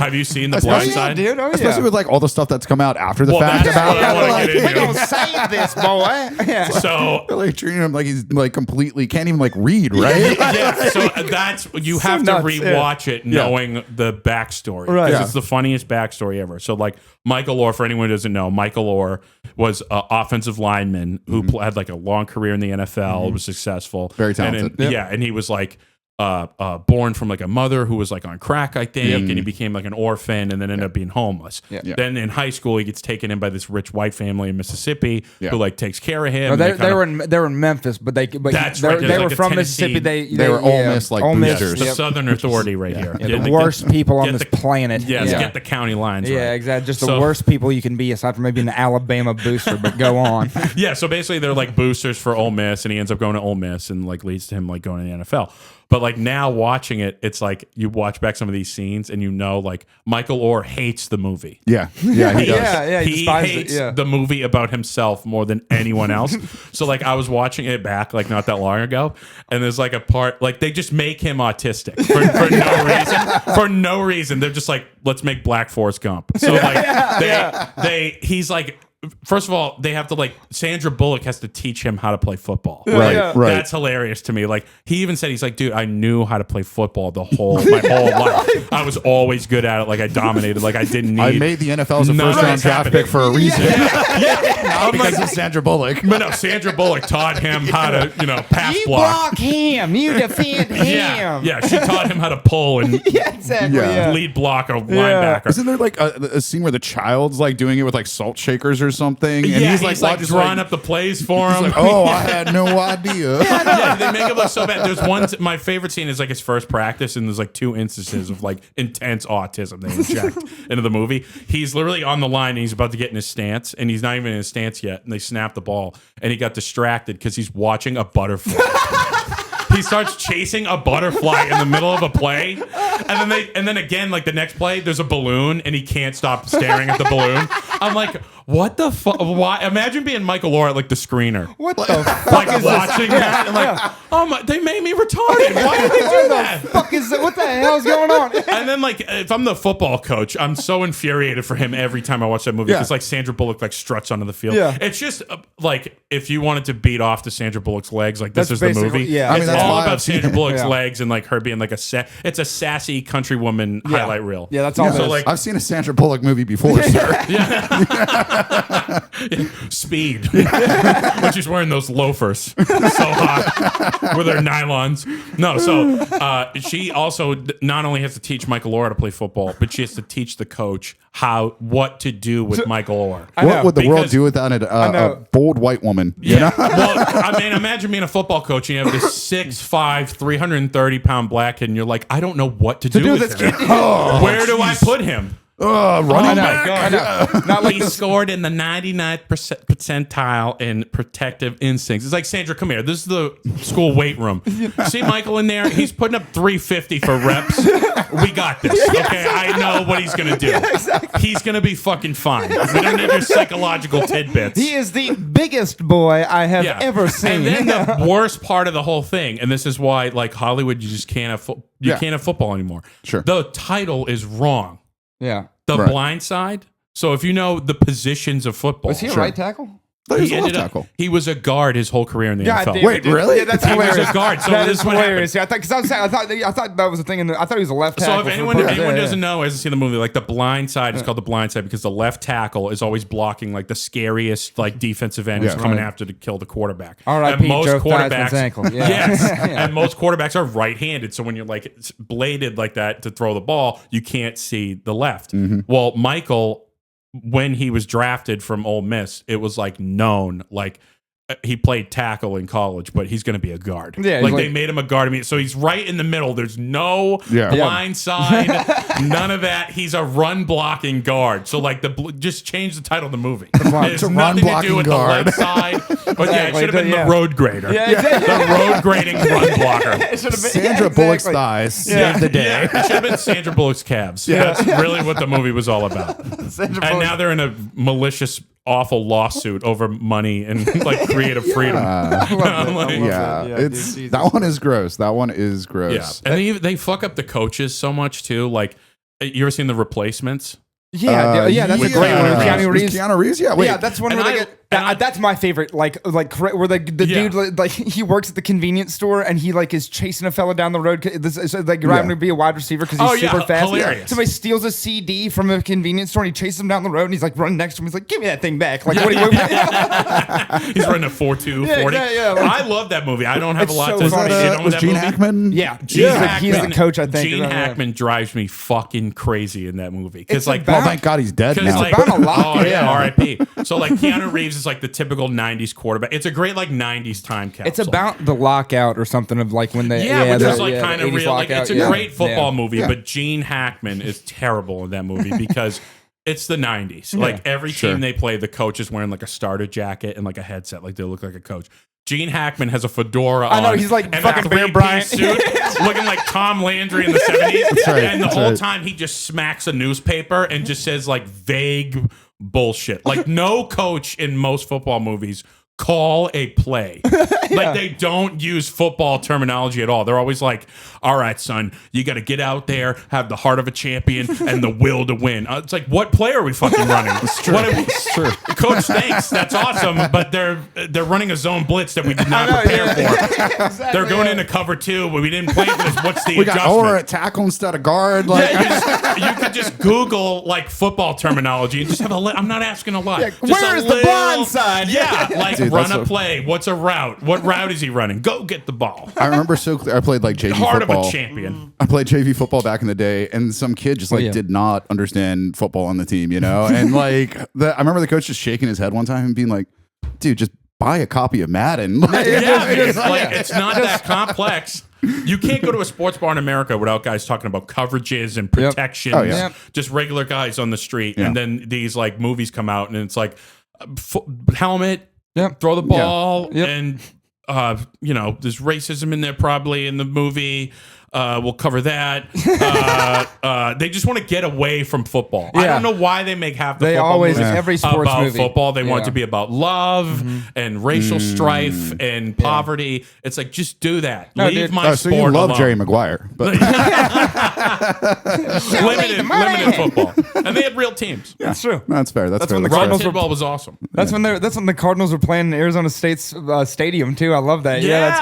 Have you seen The Blind Side? Dude. Especially with like all the stuff that's come out after the fact that's about what I wanna like, get into. We're gonna save this, boy. Yeah. So they're like treating him like he's like completely can't even like read, right? yeah, so that's you have to nuts, rewatch it knowing the backstory. Right. 'Cause Yeah. it's the funniest backstory ever. So like Michael Orr, for anyone who doesn't know, Michael Orr was an offensive lineman who had like a long career in the NFL, was successful. Very talented. And he was like born from like a mother who was like on crack, I think, and he became like an orphan and then ended up being homeless. Yeah. Then in high school, he gets taken in by this rich white family in Mississippi who like takes care of him. No, and they were in Memphis, but they That's they right, there's were like a from Tennessee- Mississippi. They were Ole Miss, like, Ole Miss, boosters. the yep. Southern Authority right here. Yeah, the worst people on get this the- planet. Yes, yeah. get the county lines Yeah, right. exactly. Just the So- worst people you can be, aside from maybe an Alabama booster. But go on. Yeah, so basically they're like boosters for Ole Miss, and he ends up going to Ole Miss, and like leads to him like going to the NFL. But like now watching it, it's like you watch back some of these scenes, and you know like Michael Orr hates the movie. Yeah, he does. Yeah, he He despises hates it, yeah. the movie about himself more than anyone else. So like I was watching it back like not that long ago, and there's like a part like they just make him autistic for no reason. For no reason, they're just like, let's make Black Forrest Gump. So like he's like. First of all, they have to like Sandra Bullock has to teach him how to play football. Right, right. That's hilarious to me. Like he even said, he's like, dude, I knew how to play football my whole life. I was always good at it. Like I dominated. Like I didn't need. I made the NFL as a None of first round this draft happened. pick for a reason. I'm because like, of Sandra Bullock. but no, Sandra Bullock taught him how to, pass You block. block him. You defend him. Yeah, she taught him how to pull and Yeah, exactly. Yeah. Yeah. lead block a linebacker. Isn't there like a scene where the child's like doing it with like salt shakers or something? And Yeah, he's like watches, drawing up the plays for him. like, oh, I had no idea. Yeah, they make it look so bad. There's one. My favorite scene is like his first practice, and there's like two instances of like intense autism they inject into the movie. He's literally on the line, and he's about to get in his stance, and he's not even in his stance yet, and they snap the ball, and he got distracted because he's watching a butterfly. He starts chasing a butterfly in the middle of a play, and then again, like the next play, there's a balloon, and he can't stop staring at the balloon. I'm like, what the fuck? Why? Imagine being Michael Orr at like the screener. What the fuck Like is watching this? that, and like, oh my, they made me retarded. Why did they do that? Fuck is that? What the hell's going on? And then like, if I'm the football coach, I'm so infuriated for him every time I watch that movie because like Sandra Bullock like struts onto the field. Yeah. It's just like if you wanted to beat off to Sandra Bullock's legs, like this That's is the basically- movie. yeah. I mean, It's that's all why about I've seen Sandra it. Bullock's Yeah. legs and like her being like it's a sassy countrywoman highlight reel. Yeah, that's all. So it is. like I've seen a Sandra Bullock movie before, sir. Speed when she's wearing those loafers so hot with her nylons. No, so she also not only has to teach Michael Orr how to play football, but she has to teach the coach what to do with Michael Orr. What would the world Because- do without a know. bold white woman? You Yeah. know? Well, I mean, imagine being a football coach and you have this 6'5", 330-pound black kid, and you're like, I don't know what to do with him. Where do I put him? Running Oh back. my God. Not like He scored in the 99th percentile in protective instincts. It's like, Sandra, come here. This is the school weight room. See Michael in there? He's putting up 350 for reps. We got this. Okay, I know what he's going to do. He's going to be fucking fine. We don't need your psychological tidbits. He is the biggest boy I have ever seen. And then the worst part of the whole thing, and this is why, like Hollywood, you just can't have can't have football anymore. Sure. The title is wrong. Yeah. The Right. Blind Side. So if you know the positions of football, Was he a Sure. right tackle? He's a ended left up- tackle. he was a guard his whole career in the God NFL. damn Wait, it, dude. really? Yeah, that's He was hilarious. a guard, so that this is is what hilarious. Yeah, I thought that was the thing. I thought he was a left tackle. So if anyone doesn't know, hasn't seen the movie, like The Blind Side is called The Blind Side because the left tackle is always blocking like the scariest like defensive end who's Yeah. coming Right. after to kill the quarterback. R.I.P. And most Joe quarterbacks, Theismann's ankle. Yeah. yes, Yeah. and most quarterbacks are right-handed. So when you're like it's bladed like that to throw the ball, you can't see the left. Mm-hmm. Well, Michael when he was drafted from Ole Miss, it was like known, like he played tackle in college, but he's going to be a guard. Yeah, like they made him a guard. So he's right in the middle. There's no blind side, none of that. He's a run blocking guard. So like just change the title of the movie. It has nothing to do with guard. The left side. But yeah, it should have been the road grader. Yeah, exactly. The road grading run blocker. Sandra Bullock's thighs saved the day. Yeah, it should have been Sandra Bullock's calves. Yeah. That's really what the movie was all about. And now they're in a malicious, awful lawsuit over money and like creative freedom. That one is gross. That one is gross. Yeah, and they fuck up the coaches so much too. Like, you ever seen The Replacements? Yeah, that's a great one. Keanu Reeves. Keanu Reeves, yeah. Wait. Yeah, that's one where they get. That's my favorite. Like where the dude like he works at the convenience store and he like is chasing a fella down the road. This is like having to be a wide receiver because he's super fast. Hilarious. Somebody steals a CD from a convenience store and he chases him down the road and he's like running next to him. He's like, "Give me that thing back!" Like, what? He's running a 4.2 40. I love that movie. I don't have a lot to say on that Gene movie. Hackman? Yeah, Gene Hackman. He's the coach, I think. Gene Hackman drives me fucking crazy in that movie because like, well, thank God he's dead now. like, about a lot. R.I.P. So like Keanu Reeves is like the typical 90s quarterback. It's a great like 90s time capsule. It's about the lockout or something of like when they which is like kind of real. Like, it's a great football Yeah. movie, but Gene Hackman is terrible in that movie because it's the 90s. Like every team they play, the coach is wearing like a starter jacket and like a headset, like they look like a coach. Gene Hackman has a vague I know, he's like and fucking a Bear Bryant suit, looking like Tom Landry in the 70s. right, and the that's whole right. time he just smacks a newspaper and just says like vague bullshit. Like no coach in most football movies call a play. Like they don't use football terminology at all. They're always like, all right, son, you got to get out there, have the heart of a champion and the will to win. It's like, what play are we fucking running? It's true. It's true. Coach thanks. That's awesome. But they're running a zone blitz that we did not prepare for. Exactly. They're going into cover 2, but we didn't plan for this. What's the adjustment? Or at tackle instead of guard. Like, you could just Google like football terminology and just have I'm not asking a lot. Where's the blind side? Yeah, like Dude, run a play. What's a route? What route is he running? Go get the ball. I remember so clear. I played like JV Heart football. of a champion. I played JV football back in the day, and some kid just did not understand football on the team, you know? And like, I remember the coach just shaking his head one time and being like, dude, just buy a copy of Madden. Like, It's not that complex. You can't go to a sports bar in America without guys talking about coverages and protections. Oh, yeah. Just regular guys on the street. And then these like movies come out and it's like helmet, throw the ball, and there's racism in there probably in the movie. We'll cover that. They just want to get away from football. I don't know why they make half the football movies every sports about movie. football. They want it to be about love and racial strife and poverty. It's like, just do that. Leave my so sport you love alone. Jerry Maguire, but limited football, and they had real teams. That's true. that's fair. That's fair. when the That's fair. Cardinals Football was awesome. That's when the Cardinals were playing in Arizona State's stadium too. I love that. Yeah,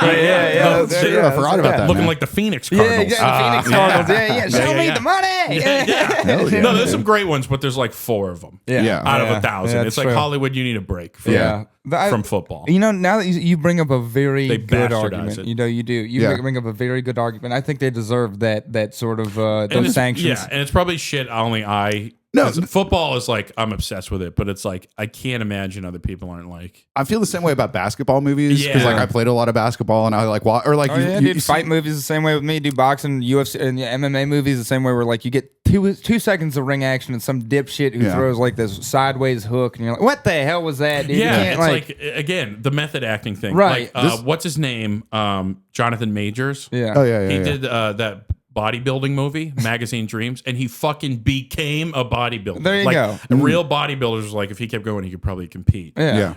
That's great. I forgot about that. Looking man. like the Phoenix Cardinals. Yeah, exactly. Phoenix Cardinals. Show me the money. Hell yeah. No, there's some great ones, but there's like 4 of them Yeah. out of 1,000. Yeah, it's that's like true. Hollywood. You need a break from, from football. You know, now that you bring up a very They good bastardize argument, it. you know, you do. You Yeah. bring up a very good argument. I think they deserve that sort of And those it's- sanctions. Yeah, and it's probably shit only I. No. 'cause football is like, I'm obsessed with it, but it's like I can't imagine other people aren't like. I feel the same way about basketball movies because Yeah. like I played a lot of basketball and I like or like Oh yeah, dude. Fight movies the same way with me. Do boxing, UFC, and MMA movies the same way. Where like you get two seconds of ring action and some dipshit who throws like this sideways hook, and you're like, "What the hell was that, dude?" Yeah, you it's can't, like again the method acting thing. Right. Like, what's his name? Jonathan Majors. yeah. Oh yeah. He did that bodybuilding movie, Magazine Dreams, and he fucking became a bodybuilder. There you like, go. A real bodybuilders was like, if he kept going, he could probably compete. Yeah.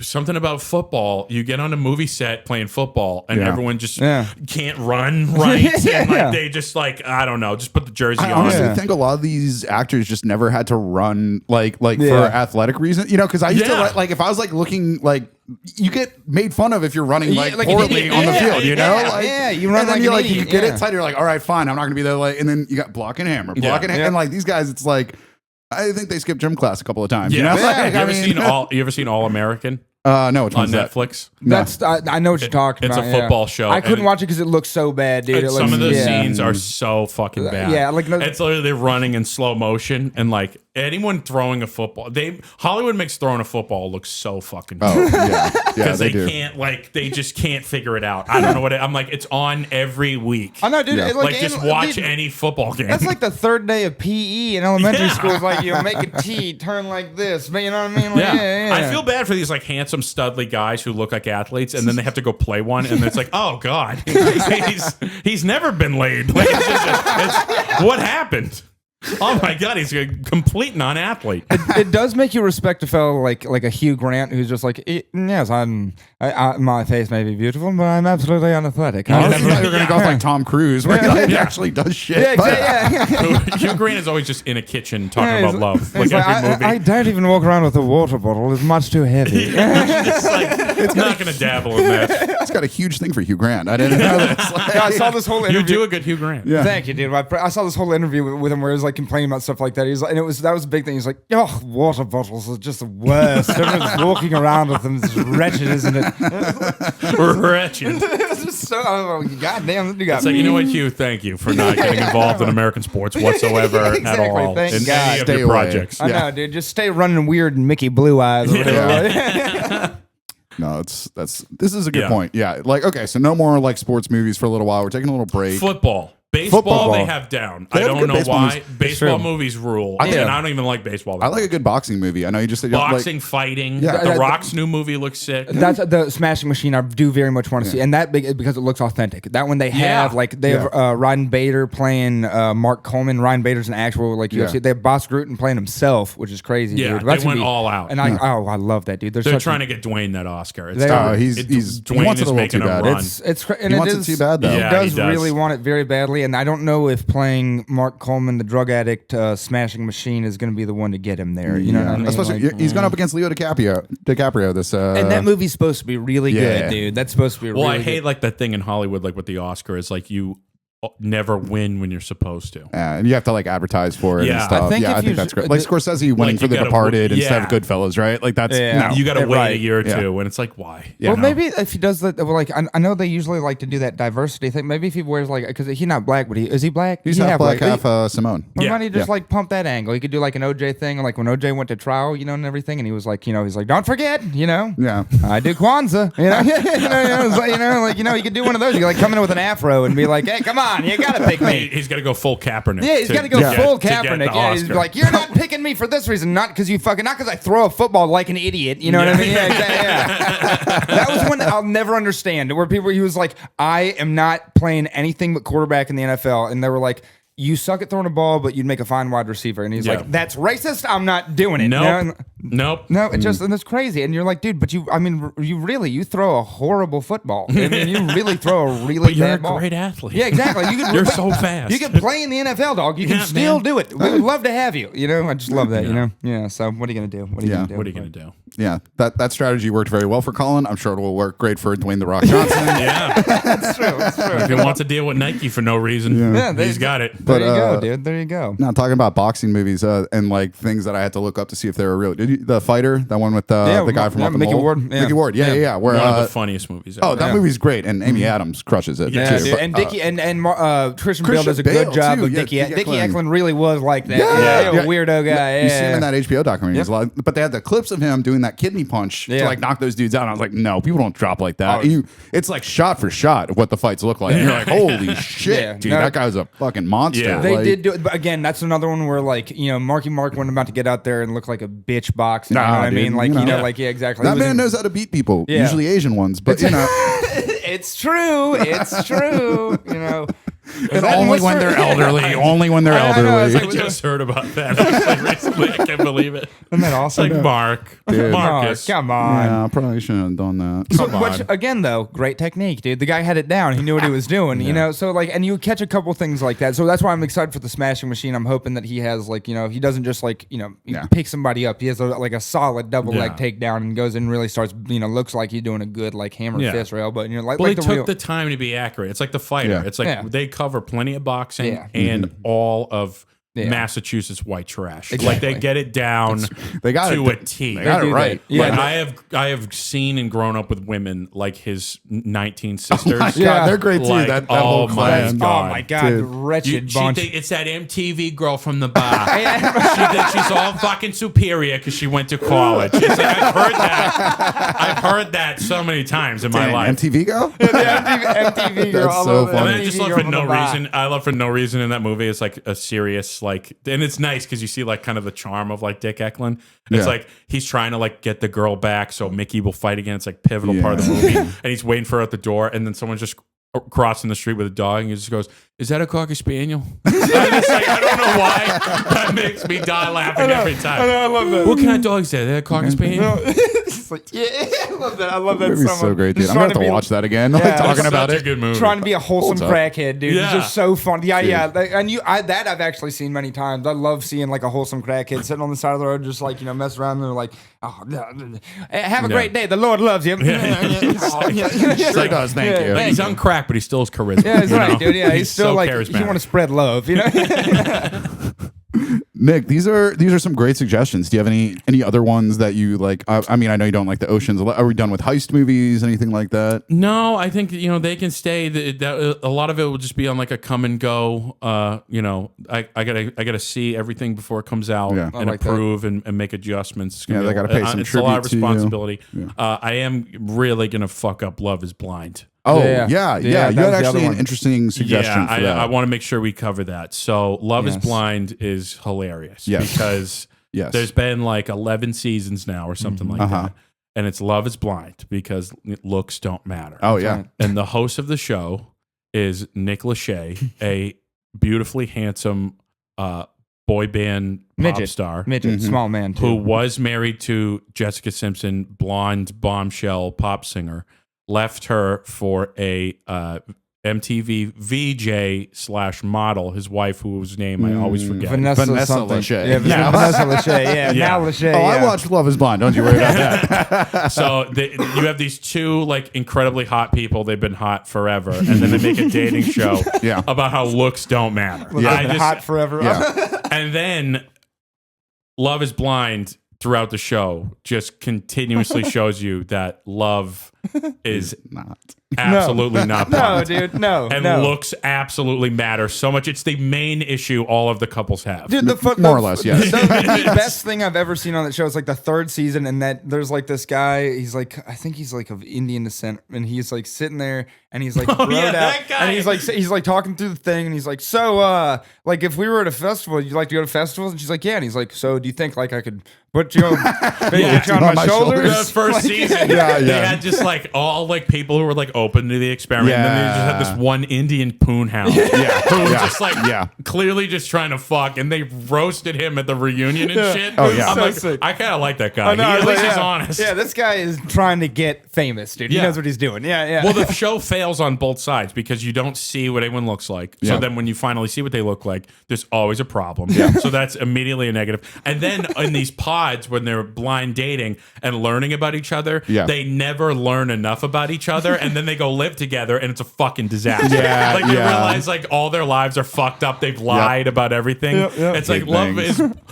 Something about football, you get on a movie set playing football and everyone just Yeah. can't run right. Yeah. And like they just like, I don't know, just put the jersey I on. honestly think a lot of these actors just never had to run like for athletic reasons, you know, because I used to like if I was like looking like you get made fun of if you're running like like an poorly idiot. on the Yeah, field, you know? yeah, Like, yeah, you run and then like you an like you idiot, get yeah. it tight, you're like, all right, fine, I'm not gonna be there like, and then you got block and hammer, block and hammer, and like these guys, it's like I think they skipped gym class a couple of times. Yeah. You know? You Like, ever seen All American? No, which on one's that? Netflix. No. That's I know what you're talking It's about. a football show, I couldn't and- watch it because it looks so bad, dude. And some of those scenes are so fucking bad. Yeah, like it's literally running in slow motion, and like anyone throwing a football, Hollywood makes throwing a football look so fucking Oh, yeah. Yeah, because they they do. can't they just can't figure it out. I don't know what I'm like. It's on every week. I know, dude. Yeah. Like, Just watch any football game. That's like the third day of PE in elementary school. It's like, make a T, turn like this. But you know what I mean? Like, yeah. I feel bad for these like handsome, studly guys who look like athletes, and then they have to go play one, and it's like, oh god, he's never been laid. Like, it's what happened? Oh my god, he's a complete non-athlete. It does make you respect a fellow like a Hugh Grant who's just like, yes, my face may be beautiful, but I'm absolutely unathletic. I I'm thought you were going to go with like Tom Cruise, where he actually does shit. yeah, but- exactly. Hugh Grant is always just in a kitchen talking about love, like He's like, every movie. I don't even walk around with a water bottle. It's much too heavy. It's like it's not going to dabble in that. It's got a huge thing for Hugh Grant. I didn't know this. Like, Yeah, I saw this whole interview. You do a good Hugh Grant. Yeah. Thank you, dude. I saw this whole interview with him where he was like complaining about stuff like that. He's like, and that was a big thing. He's like, oh, water bottles are just the worst. Everyone's walking around with them. It's wretched, isn't it? Wretched. It's just so, oh, goddamn, you got It's like, me. you know what, Hugh? Thank you for not getting involved in American sports whatsoever at Exactly, all thank in God. any of Stay your away. projects. I know, dude. Just stay running weird and Mickey Blue Eyes. Or whatever. No, this is a good Yeah. point. Yeah, like okay, so no more like sports movies for a little while. We're taking a little break. Football. Baseball, Football. they have down. They I have don't good know baseball why. movies. Baseball true. movies rule. I- And I don't even like baseball. I like a good boxing movie. I know you just said boxing, fighting. Yeah. The Rock's new movie looks sick. That's the Smashing Machine. I do very much want to see, and that big because it looks authentic. That one they have they have Ryan Bader playing Mark Coleman. Ryan Bader's an actual UFC. Yeah. They have Boss Gruden playing himself, which is crazy. Yeah, dude. they went all out. And I love that, dude. They're trying to get Dwayne that Oscar. It's They are. He's Dwayne he wants it is a little making too bad. run. And He wants it too bad, though. He Yeah, does he does. really want it very badly, and I don't know if playing Mark Coleman, the drug addict, Smashing Machine, is going to be the one to get him there. You know what I mean? Especially Like, he's going up against Leo DiCaprio. This and that movie's supposed to be really yeah. good, dude. That's supposed to be. Well, really I hate good. like that thing in Hollywood, like with the Oscar, is like you never win when you're supposed to. and you have to like advertise for it Yeah. and stuff. I think if I you think that's great. Like the- Scorsese winning you for The gotta- Departed instead of yeah. Goodfellas, right? Like that's Yeah. no. You got to wait Right. a year or Yeah. two, and it's like, why? Yeah, Well, no. maybe if he does that, well, like I know they usually like to do that diversity thing. Maybe if he wears like, because he's not black, but is he black? He's He half have, black, like, half Simone. Why Yeah. don't he just Yeah. like pump that angle? He could do like an OJ thing, like when OJ went to trial, and everything, and he was like, he's like, don't forget, Yeah. I do Kwanzaa, he could do one of those. You could like come in with an afro and be like, hey, come on, you gotta pick me. He's got to go full Kaepernick. Yeah, he's got to go get- full to get Kaepernick. the Yeah, he's Oscar. like, you're not picking me for this reason, not because not because I throw a football like an idiot. You know what I mean? Yeah, exactly. Yeah. That was one I'll never understand. Where he was like, I am not playing anything but quarterback in the NFL, and they were like, you suck at throwing a ball, but you'd make a fine wide receiver. And he's Yeah. like, that's racist. I'm not doing it. Nope. No, Nope. it just and it's crazy, and you're like, dude, but you throw a horrible football. I mean, you really throw a really But you're bad a ball. great athlete. Yeah, exactly. You can, You're so fast. You can play in the NFL, dog. You can Yeah, still man. do it. We would love to have you. I just love that. Yeah. Yeah. So what are you gonna do? What are you Yeah. gonna do? What are you going to do? Yeah. That strategy worked very well for Colin. I'm sure it will work great for Dwayne The Rock Johnson. Yeah. That's true. That's true. If he wants to deal with Nike for no reason, Yeah, he's got it. There But, you go, uh, dude. There you go. Now talking about boxing movies and like things that I had to look up to see if they were real. Did you, the fighter, that one with the guy from Up in the Mickey Hole? Ward. Yeah. Mickey Ward. Yeah. Where, One of the funniest movies ever. oh, that movie's great, and Amy Adams crushes it. Yeah, too. dude. But, And Dickie Christian Bale Christian does a Bale, good job too. of Yeah, Dickie. Dickie Dickie Eklund. Eklund really was like that. Yeah. Yeah, a weirdo guy. Yeah. You see him in that HBO documentary. He's like, but they had the clips of him doing that kidney punch to Yeah. like knock those dudes out. And I was like, no, people don't drop like that. Oh. It's like shot for shot of what the fights look like. And you're like, holy shit, Yeah. dude, No. that guy's a fucking monster. Yeah. They Like, did do it, but again, that's another one where like Marky Mark wasn't about to get out there and look like a bitch boxing. You know Nah, what I mean? dude, Like you know. like exactly. That He was man in- knows how to beat people, Yeah. usually Asian ones, but you know, It's true. It's true. only when they're elderly. Only when they're I know, elderly. it's I like- just heard about that actually recently. I can't believe it. Isn't that It's awesome? like Mark. Dude. Marcus. Oh, come on. Yeah, I probably shouldn't have done that. Come Which on. again, though, great technique, dude. The guy had it down. He knew what he was doing. So like, and you catch a couple things like that. So that's why I'm excited for the Smashing Machine. I'm hoping that he has like, he doesn't just like, he picks somebody up. He has like a solid double leg takedown and goes in and really starts, looks like he's doing a good like hammer Yeah. fist rail. But like, Well, like they the took real. the time to be accurate. It's like the fighter. Yeah. It's like Yeah. they cover plenty of boxing Yeah. and all of Massachusetts white trash. Exactly. Like they get it down They got to it. a T. They got it right. Yeah. Like I have seen and grown up with women like his 19 sisters. God, Yeah. they're great too. Like, that whole clan. God. Oh my God, Dude. the wretched bunch. It's that MTV girl from the bar. She's all fucking superior because she went to college. It's like I've heard that. I've heard that so many times in my Dang, life. MTV go? MTV girl. That's so And funny. I just love for no reason. I love for no reason in that movie. It's like a serious, like, and it's nice because you see like kind of the charm of like Dick Eklund. It's Yeah. like he's trying to like get the girl back so Mickey will fight again. It's like pivotal part of the movie, and he's waiting for her at the door, and then someone's just crossing the street with a dog, and he just goes, "Is that a Cocker Spaniel?" I'm just like, I don't know why that makes me die laughing every time. I love that. What kind of dog is that? Is that a Cocker Spaniel? It's like, I love that. I love that Movie's so so much. great, dude. Just I'm going to trying have to be- watch that again. Yeah, Like, talking It's about such it. a good movie. Trying to be a wholesome Holds up. crackhead, dude. Yeah. It's just so fun. Yeah. And that I've actually seen many times. I love seeing like a wholesome crackhead sitting on the side of the road, just like, mess around. And they're like, "Oh, have a great day. The Lord loves you." Sure does, thank you. Like, he's on crack, but he still has charisma. Yeah, he's you right, know? dude. Yeah, he's still so like, charismatic. you want to spread love, Nick, these are some great suggestions. Do you have any other ones that you like? I mean, I know you don't like the oceans. Are we done with heist movies? Anything like that? No, I think they can stay. A lot of it will just be on like a come and go. I gotta see everything before it comes out Yeah. and like that. approve and make adjustments. It's gonna Yeah, be they gotta pay some It's a lot of tribute to you. responsibility. I am really gonna fuck up Love Is Blind. Oh Yeah. yeah. Yeah, You that had was the other actually an one. interesting suggestion for that. I want to make sure we cover that. So Love Is Yes. Blind is hilarious Yes. because Yes. there's been like 11 seasons now or something like that. And it's Love Is Blind because looks don't matter. Oh yeah. And the host of the show is Nick Lachey, a beautifully handsome boy band pop Midget. star Midget, small man too. who was married to Jessica Simpson, blonde bombshell pop singer, left her for a MTV VJ / model, his wife, whose name I always forget. Vanessa Lachey. Yeah, Vanessa Lachey. Yeah, Yeah. now Lachey. Oh, yeah. I watched Love Is Blind. Don't you worry about that. So you have these two like incredibly hot people. They've been hot forever, and then they make a dating show Yeah. about how looks don't matter. Been hot forever. Yeah. And then Love Is Blind throughout the show just continuously shows you that love is Not. absolutely not No, blind. dude, no. And no. looks absolutely matter so much. It's the main issue all of the couples have. Dude, More or less, yes. The best thing I've ever seen on that show is like the third season, and that there's like this guy. He's like, I think he's like of Indian descent, and he's like sitting there, and he's like growed yeah, out, that guy. and he's like talking through the thing, and he's like, so like if we were at a festival, you'd like to go to festivals? And she's like, yeah, and he's like, so do you think like I could put you on, put you on my shoulders? The first season, they had just like all like people who were like open to the experiment. And then they just had this one Indian poon hound who was just like clearly just trying to fuck, and they roasted him at the reunion and shit. Oh, yeah. I'm So like, sick. I kind of like that guy. I know, I At was least like, he's yeah. honest. Yeah, this guy is trying to get famous, dude. He Yeah. knows what he's doing. Yeah. Well, the show fails on both sides because you don't see what anyone looks like. So Yeah. then when you finally see what they look like, there's always a problem. So that's immediately a negative. And then in these pods, when they're blind dating and learning about each other, they never learn enough about each other. And then they go live together and it's a fucking disaster. Yeah, Like they yeah. realize like all their lives are fucked up. They've lied about everything. It's like Big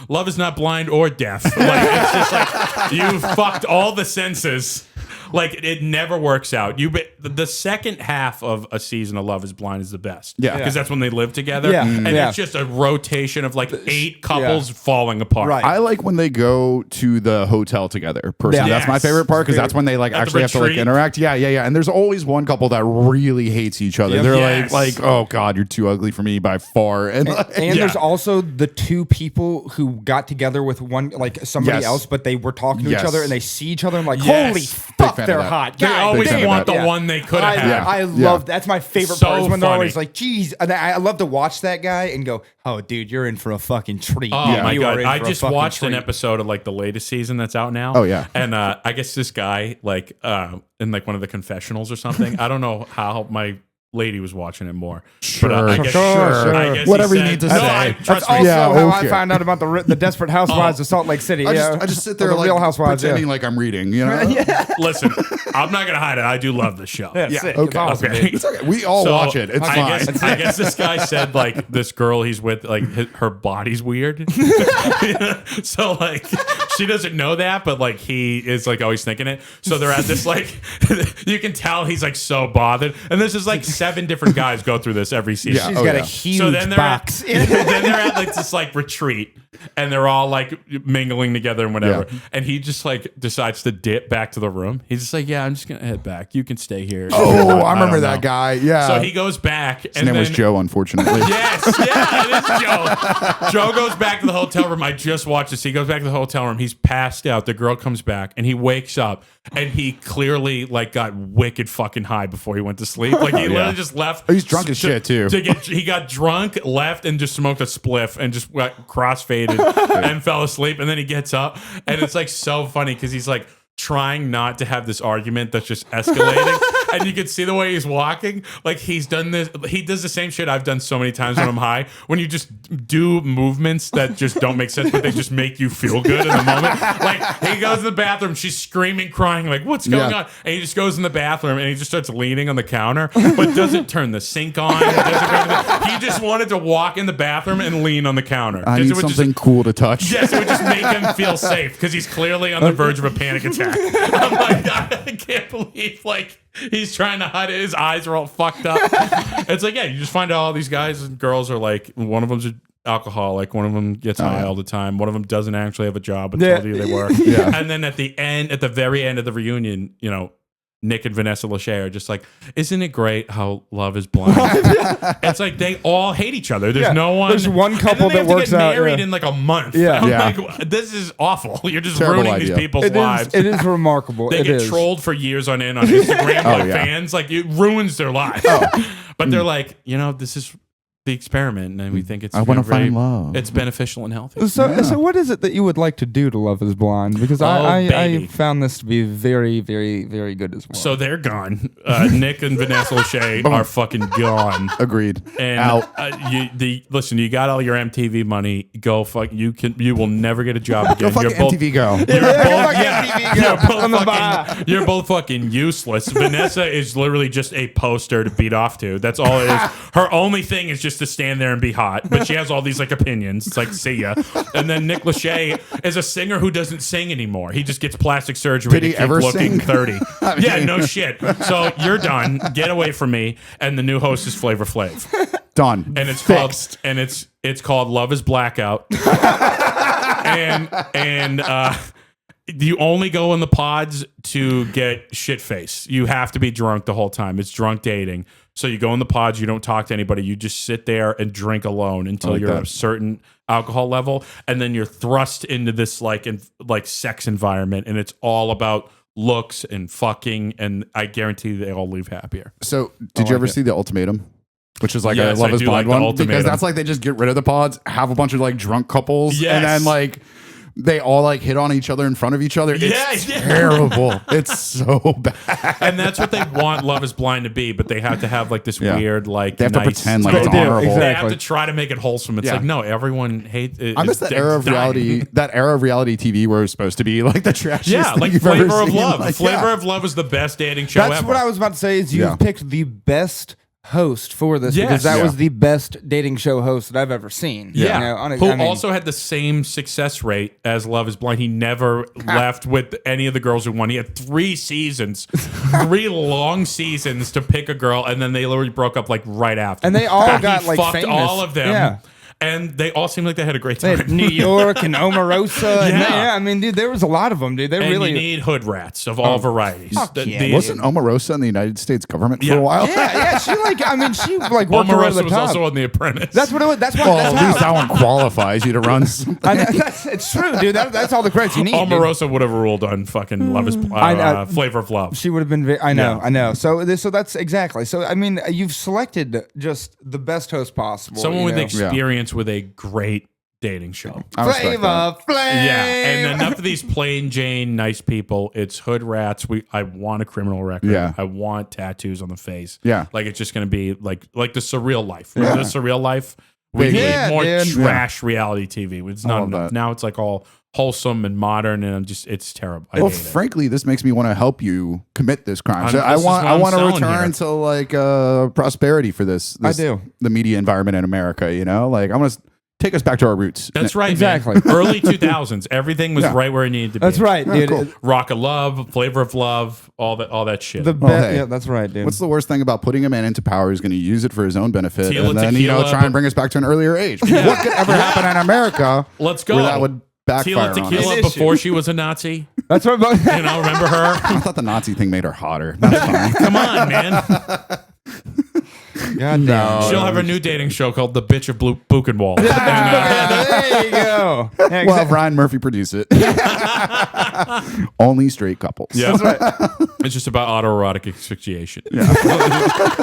love is not blind or deaf. Like it's just like you fucked all the senses. Like it never works out. The second half of a season of Love Is Blind is the best. Yeah. Because that's when they live together. Yeah. And Yeah. it's just a rotation of like 8 couples falling apart. Right. I like when they go to the hotel together. Personally, Yeah. that's my Yes. favorite part because that's when they like At the actually have to like retreat. interact. Yeah. And there's always one couple that really hates each other. Yep. They're Yes. like, oh god, you're too ugly for me by far. And, And there's also the two people who got together with one, like somebody Yes. else, but they were talking to Yes. each other and they see each other and like, Yes. holy Big fuck, fan of they're that. hot. They God always fan of want that. the one they could have had. I Yeah. love that's my favorite So part is when they're funny. always like, geez, and I love to watch that guy and go, oh, dude, you're in for a fucking treat. Oh my You god! are in I for a just fucking watched an treat. episode of like the latest season that's out now. Oh, yeah. and I guess this guy like in like one of the confessionals or something. I don't know how my lady was watching it more. Sure, But, I guess, sure. I guess Whatever he you said, need to no, say. trust That's me. also Yeah, how okay. I found out about the Desperate Housewives of Salt Lake City. I just sit there the like Real Housewives, pretending like I'm reading, you know? Listen, I'm not gonna hide it. I do love the show. Yeah, Yeah, sick. okay. It's awesome, Okay. dude. It's okay. We all So, watch it. It's fine. I guess this guy said like this girl he's with, like her body's weird. So like she doesn't know that, but like he is like always thinking it. So they're at this like you can tell he's like so bothered. And this is like 7 different guys go through this every season. Yeah. She's Oh, got yeah. a huge So then they're box. then they're at like this like retreat, and they're all like mingling together and whatever. Yeah. And he just like decides to dip back to the room. He's just like, yeah, I'm just gonna head back. You can stay here. Oh, I remember don't that know. guy. Yeah. So he goes back. His name was Joe, unfortunately. Yes, yeah, it is Joe. Joe goes back to the hotel room. I just watched this. He goes back to the hotel room. He's passed out. The girl comes back, and he wakes up, and he clearly like got wicked fucking high before he went to sleep. Like he literally just left. Oh, he's drunk as shit, too. He got drunk, left, and just smoked a spliff, and just got crossfaded and fell asleep. And then he gets up, and it's like so funny because he's like trying not to have this argument that's just escalating. And you can see the way he's walking. Like he's done this. He does the same shit I've done so many times when I'm high. When you just do movements that just don't make sense, but they just make you feel good in the moment. Like he goes to the bathroom. She's screaming, crying, like, what's going on? And he just goes in the bathroom and he just starts leaning on the counter, but doesn't turn the sink on. He just wanted to walk in the bathroom and lean on the counter. I need something cool to touch. Yes, it would just make him feel safe because he's clearly on the verge of a panic attack. I'm like, I can't believe like he's trying to hide it. His eyes are all fucked up. It's like, yeah, you just find out all these guys and girls are like, one of them's an alcoholic, one of them gets high all the time, one of them doesn't actually have a job but told you they work. Yeah. And then at the very end of the reunion, you know, Nick and Vanessa Lachey are just like, isn't it great how love is blind? It's like they all hate each other. There's no one. There's one couple and then that they have works to get out. married Yeah. in like a month. Yeah. I'm Yeah. like, this is awful. You're just Terrible ruining these idea. people's lives. It is remarkable. They It get is. trolled for years on end on Instagram by yeah. fans. Like it ruins their lives. But they're like, you know, this is the experiment, and we think it's I want to very- find love. It's beneficial and healthy. So what is it that you would like to do to Love Is Blind? Because I baby. found this to be very, very, very good as well. So they're gone. Nick and Vanessa Lachey are fucking gone. Agreed. And Out. listen, you got all your MTV money. Go fuck. You will never get a job again. Go fucking MTV Go. You're both fucking useless. Vanessa is literally just a poster to beat off to. That's all it is. Her only thing is just to stand there and be hot, but she has all these like opinions. It's like, see ya. And then Nick Lachey is a singer who doesn't sing anymore. He just gets plastic surgery Did to he keep ever looking sing? 30. Yeah, no shit. So you're done. Get away from me. And the new host is Flavor Flav. Done. And it's Fixed. called it's called Love Is Blackout. and you only go in the pods to get shit faced. You have to be drunk the whole time. It's drunk dating. So you go in the pods, you don't talk to anybody. You just sit there and drink alone until like you're that. at a certain alcohol level, and then you're thrust into this like sex environment, and it's all about looks and fucking. And I guarantee they all leave happier. So, did you ever see The Ultimatum? Which is like Yes, a Love I Is do Blind like The one. Because Ultimatum. that's like they just get rid of the pods, have a bunch of like drunk couples, Yes. and then like they all like hit on each other in front of each other. It's Yeah. terrible. It's so bad. And that's what they want Love Is Blind to be, but they have to have like this Yeah. weird like They have to nice, pretend like They it's do, honorable. exactly. They have to try to make it wholesome. It's Yeah. like, no, everyone hates it. I miss that era of reality. That era of reality TV where it was supposed to be like the trashiest Yeah, thing like you've Flavor ever of seen. Love. Like, Flavor yeah. of Love is the best dating show That's ever. what I was about to say. Is you've Yeah. picked the best host for this Yes. because that Yeah. was the best dating show host that I've ever seen. Yeah, You know, who I mean, also had the same success rate as Love Is Blind. He never left with any of the girls who won. He had 3 seasons, 3 long seasons to pick a girl, and then they literally broke up like right after. And they all But got, he like, fucked famous. all of them. Yeah. And they all seemed like they had a great they time. had New York and Omarosa. And Yeah. yeah, I mean, dude, there was a lot of them, dude. They And really. you need hood rats of all varieties. fuck yeah. Wasn't Omarosa in the United States government for Yeah. a while? yeah, she like. I mean, she like worked her way to Omarosa the was top. also on The Apprentice. That's what it was. That's why. Well, that's at least how. that one qualifies you to run something. It's true, dude. That's all the credits you need. dude. Omarosa would have ruled on fucking Love Is Flavor of Love. She would have been. I know. Yeah. I know. So that's exactly. So I mean, you've selected just the best host possible. Someone you with know? experience with a great dating show. I respect that. Yeah, and enough of these plain Jane nice people. It's hood rats. I want a criminal record. Yeah. I want tattoos on the face. Yeah. Like it's just gonna be like the surreal life. Yeah. The surreal life. We need Yeah, more dude. trash reality TV. It's not love enough. that. Now it's like all wholesome and modern, and it's terrible. I Well, hate it. frankly, this makes me want to help you commit this crime. So This I is want what I'm to selling return here. to like prosperity for this. I do. The media environment in America. You know, like I want to take us back to our roots. That's right, Exactly. man. Early 2000s, everything was Yeah. right where it needed to be. That's right, dude. cool. Rock of Love, Flavor of Love, all that shit. The Well, best. hey. Yeah, that's right, dude. What's the worst thing about putting a man into power? He's going to use it for his own benefit, Tequila, and then tequila, try and bring us back to an earlier age. What could ever happen in America? Let's go. Where that would backfire on us? Tequila An before issue. she was a Nazi. That's what. You know, remember her? I thought the Nazi thing made her hotter. That's fine. Come on, man. God damn. She'll have her new dating show called The Bitch of Buchenwald. There you go. Yeah, Well, have exactly. Ryan Murphy produce it. Only straight couples. Yeah. It's just about autoerotic asphyxiation.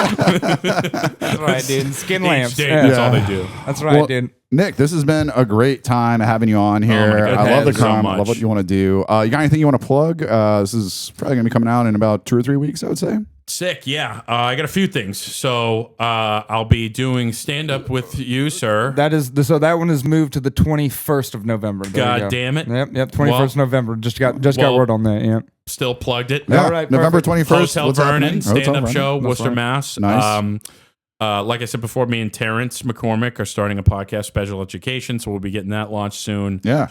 That's right, dude. Skin lamps. Each date, Yeah. that's all they do. That's right, Well, dude. Nick, this has been a great time having you on here. God, I love thank the you so crime. I love much. what you want to do. You got anything you want to plug? This is probably going to be coming out in about 2 or 3 weeks, I would say. Sick, yeah. I got a few things. So I'll be doing stand-up with you, sir. That is so. That one is moved to the 21st of November. There you God go. damn it. Yep. 21st November. Just got well, word on that. Yeah. Still plugged it. Yeah, All right, November perfect. 21st. Hotel what's Vernon, happening? Hotel stand-up Vernon. show, That's Worcester, right. Mass. Nice. Like I said before, me and Terrence McCormick are starting a podcast, Special Education, so we'll be getting that launched soon. Yeah.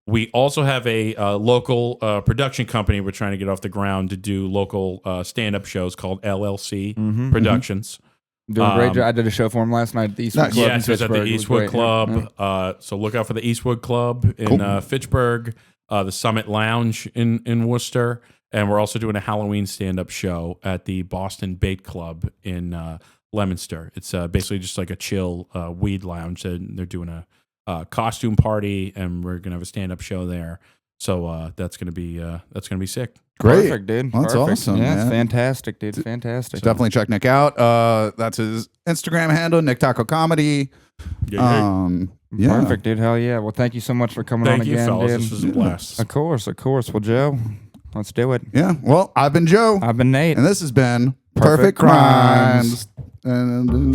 We also have a local production company we're trying to get off the ground to do local stand-up shows called LLC Productions. Doing a great job. I did a show for him last night at the Eastwood Nice. Club. Yes, in it was at the Pittsburgh. It was Eastwood great. Club. Yeah. So look out for the Eastwood Club in Fitchburg, the Summit Lounge in Worcester, and we're also doing a Halloween stand-up show at the Boston Bait Club in Leominster. It's basically just like a chill weed lounge, and they're doing a costume party, and we're gonna have a stand-up show there. So that's gonna be sick. Great. Perfect, dude. That's Perfect. awesome, Yeah, man. it's fantastic, dude. Fantastic. Definitely check Nick out. That's his Instagram handle, Nick Tocco Comedy. Yeah, Yeah. Perfect, dude. Hell yeah. Well, thank you so much for coming Thank on you, again, fellas. dude. This was a blast. Of course. Well, Joe, let's do it. Yeah. Well, I've been Joe. I've been Nate. And this has been Perfect Perfect Crimes. And